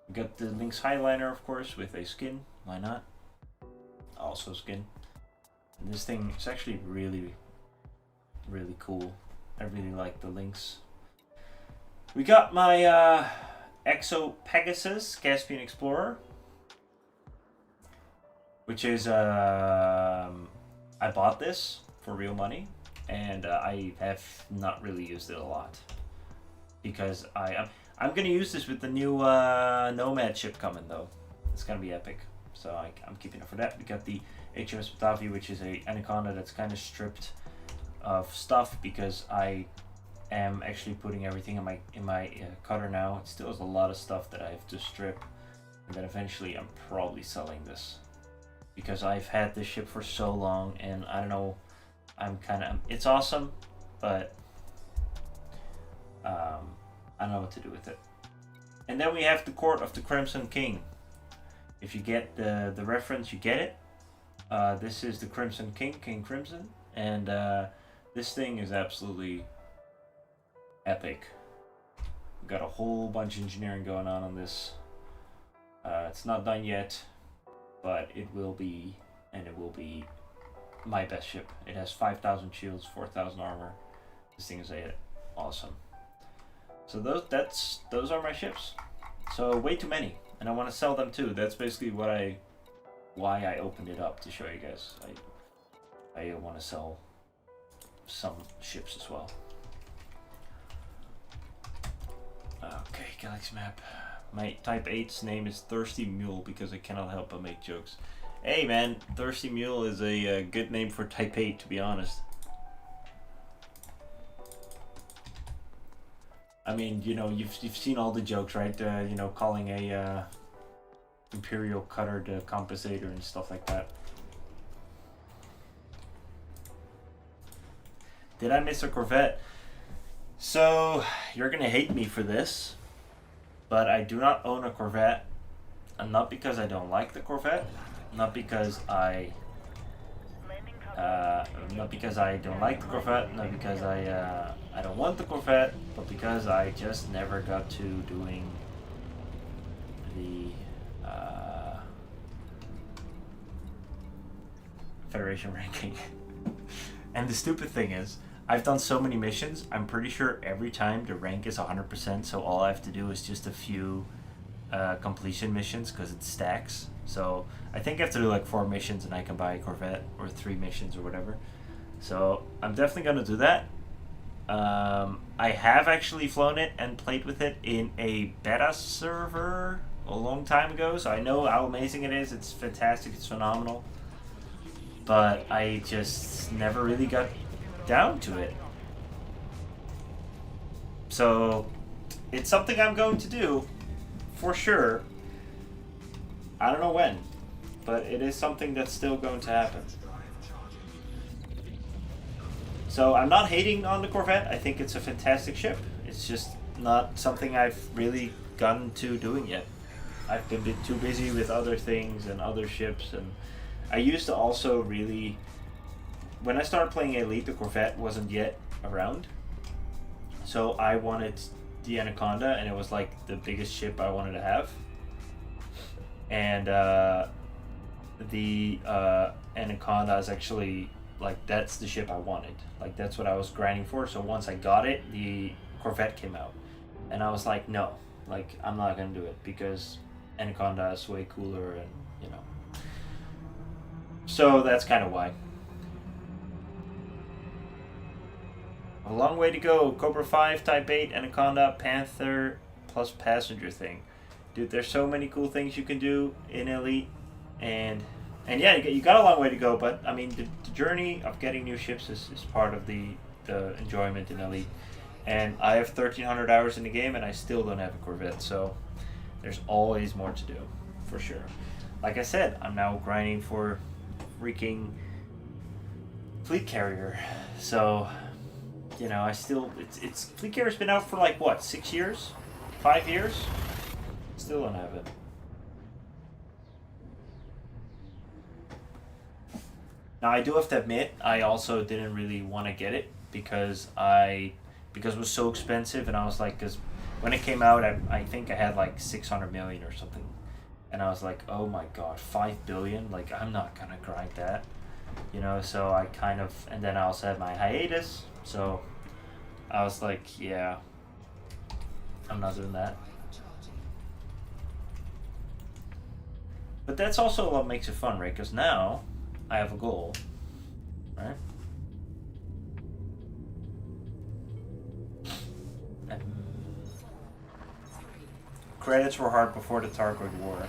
We got the Lynx Highliner, of course, with a skin. Why not? also skin. And this thing is actually really, really cool. I really like the links. We got my Exo Pegasus Caspian Explorer, which is I bought this for real money, and I have not really used it a lot because I'm gonna use this with the new Nomad ship coming though. It's gonna be epic, so I'm keeping it for that. We got the HMS Batavia, which is a Anaconda that's kind of stripped of stuff because I am actually putting everything in my cutter now. It still has a lot of stuff that I have to strip, and then eventually I'm probably selling this because I've had this ship for so long, and I don't know, it's awesome, but I don't know what to do with it. And then we have the Court of the Crimson King. If you get the reference, you get it. This is the Crimson King, King Crimson, and this thing is absolutely epic. We've got a whole bunch of engineering going on this. It's not done yet, but it will be, and it will be my best ship. It has 5,000 shields, 4,000 armor. This thing is awesome. So those are my ships. So way too many, and I want to sell them too. That's basically why I opened it up, to show you guys. I want to sell some ships as well. Okay, galaxy map. My Type 8's name is Thirsty Mule because I cannot help but make jokes. Hey man, Thirsty Mule is a good name for Type 8, to be honest. I mean, you know, you've seen all the jokes, right? You know, calling a Imperial cutter the compensator and stuff like that. Did I miss a Corvette? So, you're gonna hate me for this, but I do not own a Corvette. And not because I don't like the Corvette, not because I don't like the Corvette, not because I don't want the Corvette, but because I just never got to doing the Federation ranking. And the stupid thing is, I've done so many missions, I'm pretty sure every time the rank is 100%, so all I have to do is just a few completion missions because it stacks. So I think I have to do like 4 missions and I can buy a Corvette, or 3 missions or whatever. So I'm definitely going to do that. I have actually flown it and played with it in a beta server a long time ago, so I know how amazing it is. It's fantastic, it's phenomenal. But I just never really got down to it. So it's something I'm going to do for sure. I don't know when, but it is something that's still going to happen. So I'm not hating on the Corvette. I think it's a fantastic ship. It's just not something I've really gotten to doing yet. I've been a bit too busy with other things and other ships, and I used to also really, when I started playing Elite, the Corvette wasn't yet around. So I wanted the Anaconda, and it was like the biggest ship I wanted to have. And the Anaconda is actually, like, that's the ship I wanted. Like, that's what I was grinding for. So once I got it, the Corvette came out. And I was like, no, like, I'm not going to do it because Anaconda is way cooler and, you know. So that's kind of why. A long way to go. Cobra 5, Type 8, Anaconda, Panther, plus passenger thing. Dude, there's so many cool things you can do in Elite. And yeah, you got a long way to go, but I mean, the journey of getting new ships is part of the enjoyment in Elite. And I have 1,300 hours in the game, and I still don't have a Corvette, so there's always more to do, for sure. Like I said, I'm now grinding for freaking fleet carrier, so you know, I still it's fleet carrier's been out for like what, 6 years, 5 years, still don't have it. Now I do have to admit, I also didn't really want to get it because it was so expensive, and I was like, because when it came out, I think I had like 600 million or something and I was like, oh my god, 5 billion? Like, I'm not gonna grind that. You know, so I kind of, and then I also had my hiatus, so I was like, yeah, I'm not doing that. But that's also what makes it fun, right? Because now I have a goal, right? Credits were hard before the Targoid War.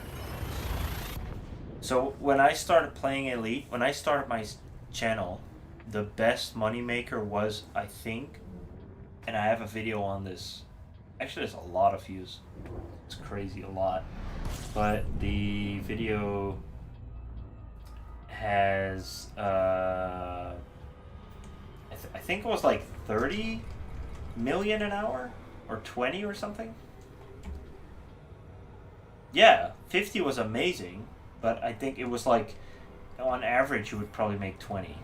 So when I started playing Elite, when I started my channel, the best moneymaker was, I think, and I have a video on this. Actually, there's a lot of views. It's crazy, a lot. But the video has, I think it was like 30 million an hour? Or 20 or something? Yeah, 50 was amazing, but I think it was like, on average, you would probably make 20.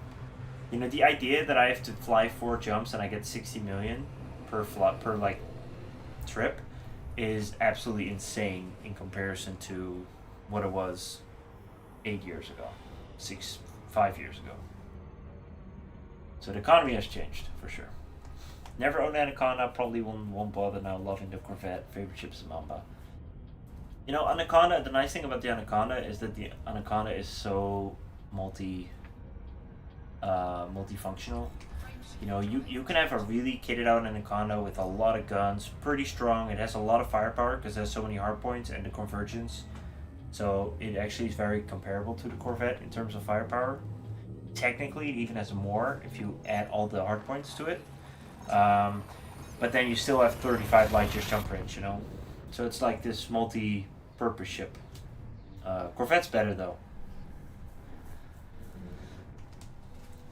You know, the idea that I have to fly 4 jumps and I get 60 million per like trip is absolutely insane in comparison to what it was 8 years ago, 5 years ago. So the economy has changed for sure. Never owned Anaconda, probably won't bother now. Loving the Corvette, favorite ship is Mamba. You know, Anaconda, the nice thing about the Anaconda is that the Anaconda is so multifunctional. You know, you can have a really kitted out Anaconda with a lot of guns, pretty strong. It has a lot of firepower because it has so many hardpoints and the convergence. So it actually is very comparable to the Corvette in terms of firepower. Technically, it even has more if you add all the hardpoints to it. But then you still have 35 light years jump range, you know? So it's like this multi-purpose ship. Corvette's better though.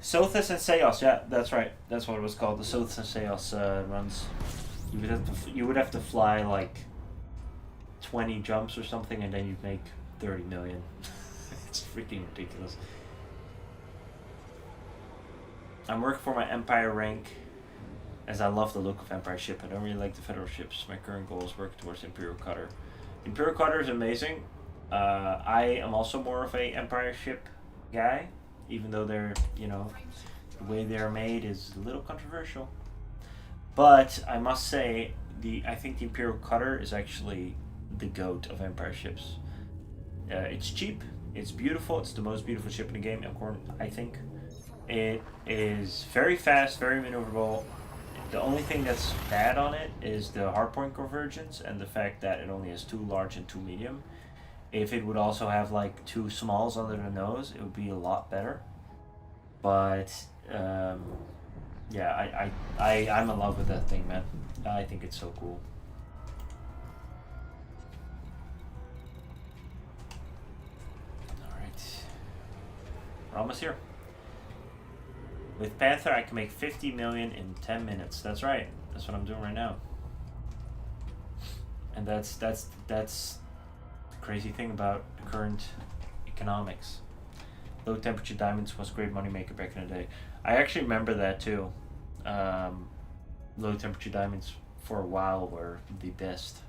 Sothis and Seos, yeah, that's right. That's what it was called. The Sothis and Seos runs. You would have to fly like 20 jumps or something, and then you'd make 30 million. It's freaking ridiculous. I'm working for my Empire rank, as I love the look of Empire ship. I don't really like the Federal ships. My current goal is work towards Imperial Cutter. Imperial Cutter is amazing. I am also more of a Empire ship guy, even though they're, you know, the way they're made is a little controversial. But I must say, I think the Imperial Cutter is actually the GOAT of Empire ships. It's cheap, it's beautiful, it's the most beautiful ship in the game, I think. It is very fast, very maneuverable. The only thing that's bad on it is the hardpoint convergence and the fact that it only has 2 large and 2 medium. If it would also have like 2 smalls under the nose, it would be a lot better. But yeah, I'm in love with that thing, man. I think it's so cool. Alright. We're almost here. With Panther, I can make 50 million in 10 minutes. That's right. That's what I'm doing right now. And that's the crazy thing about the current economics. Low temperature diamonds was a great moneymaker back in the day. I actually remember that too. Low temperature diamonds for a while were the best.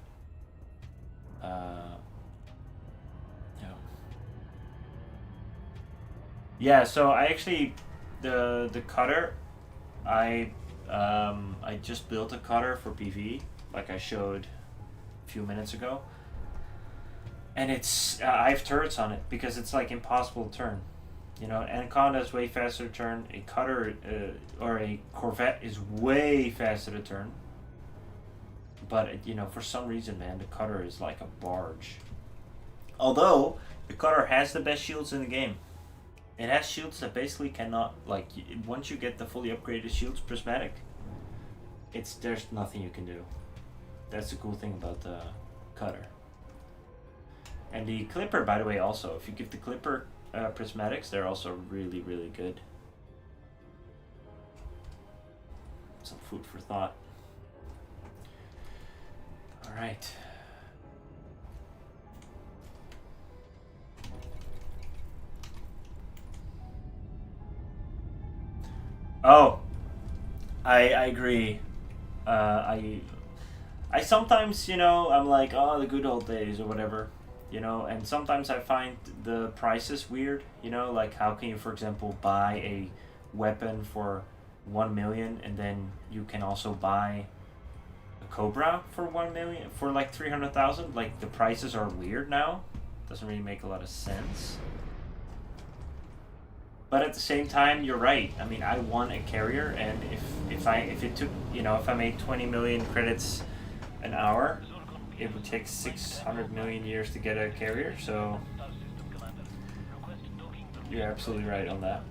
Yeah, so I actually the cutter, I just built a cutter for PV, like I showed a few minutes ago, and it's I have turrets on it because it's like impossible to turn. You know, Anaconda is way faster to turn. A cutter or a Corvette is way faster to turn. But you know, for some reason, man, the cutter is like a barge. Although the cutter has the best shields in the game. It has shields that basically cannot, like, once you get the fully upgraded shields, prismatic, there's nothing you can do. That's the cool thing about the cutter. And the clipper, by the way, also, if you give the clipper prismatics, they're also really, really good. Some food for thought. All right. Oh, I agree. I sometimes, you know, I'm like, oh, the good old days or whatever. you know. And sometimes I find the prices weird, you know, like how can you, for example, buy a weapon for 1 million and then you can also buy a Cobra for 1 million for like 300,000. Like the prices are weird now. Doesn't really make a lot of sense. But at the same time, you're right. I mean, I want a carrier, and if it took, you know, if I made 20 million credits an hour, it would take 600 million years to get a carrier. So you're absolutely right on that.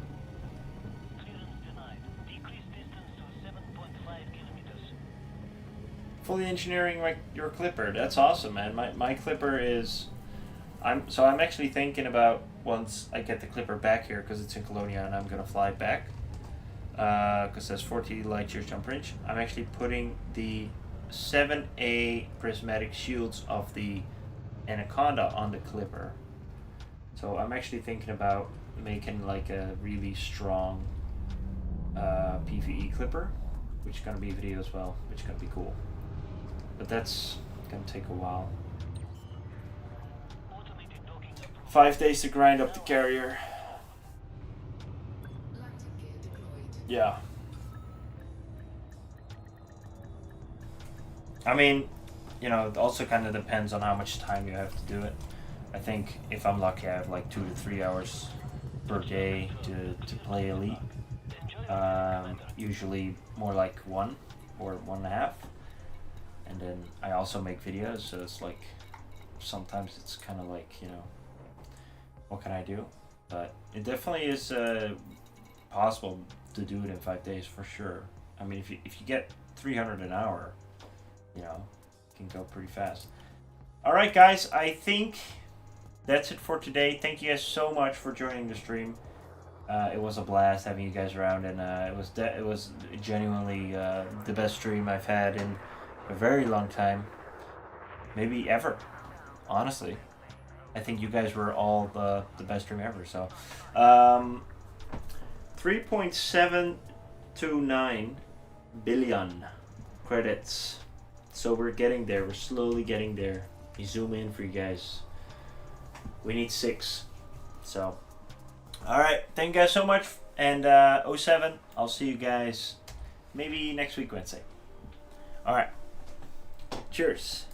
Fully engineering like your clipper. That's awesome, man. My clipper is, I'm actually thinking about, once I get the clipper back here, because it's in Colonia and I'm gonna fly back, because there's 40 light years jump range. I'm actually putting the 7A prismatic shields of the Anaconda on the clipper. So I'm actually thinking about making like a really strong PvE clipper, which is gonna be a video as well, which is gonna be cool. But that's gonna take a while. 5 days to grind up the carrier. Landing gear deployed. Yeah. I mean, you know, it also kind of depends on how much time you have to do it. I think if I'm lucky, I have like 2 to 3 hours per day to play Elite. Usually more like 1 or 1.5. And then I also make videos, so it's like, sometimes it's kind of like, you know, what can I do? But it definitely is possible to do it in 5 days for sure. I mean, if you get 300 an hour, you know, it can go pretty fast. All right, guys, I think that's it for today. Thank you guys so much for joining the stream. It was a blast having you guys around, and it was genuinely the best stream I've had in a very long time, maybe ever, honestly. I think you guys were all the best stream ever. So 3.729 billion credits. So we're getting there. We're slowly getting there. We zoom in for you guys. We need 6. So alright, thank you guys so much. And 07, I'll see you guys maybe next week Wednesday. Alright, cheers.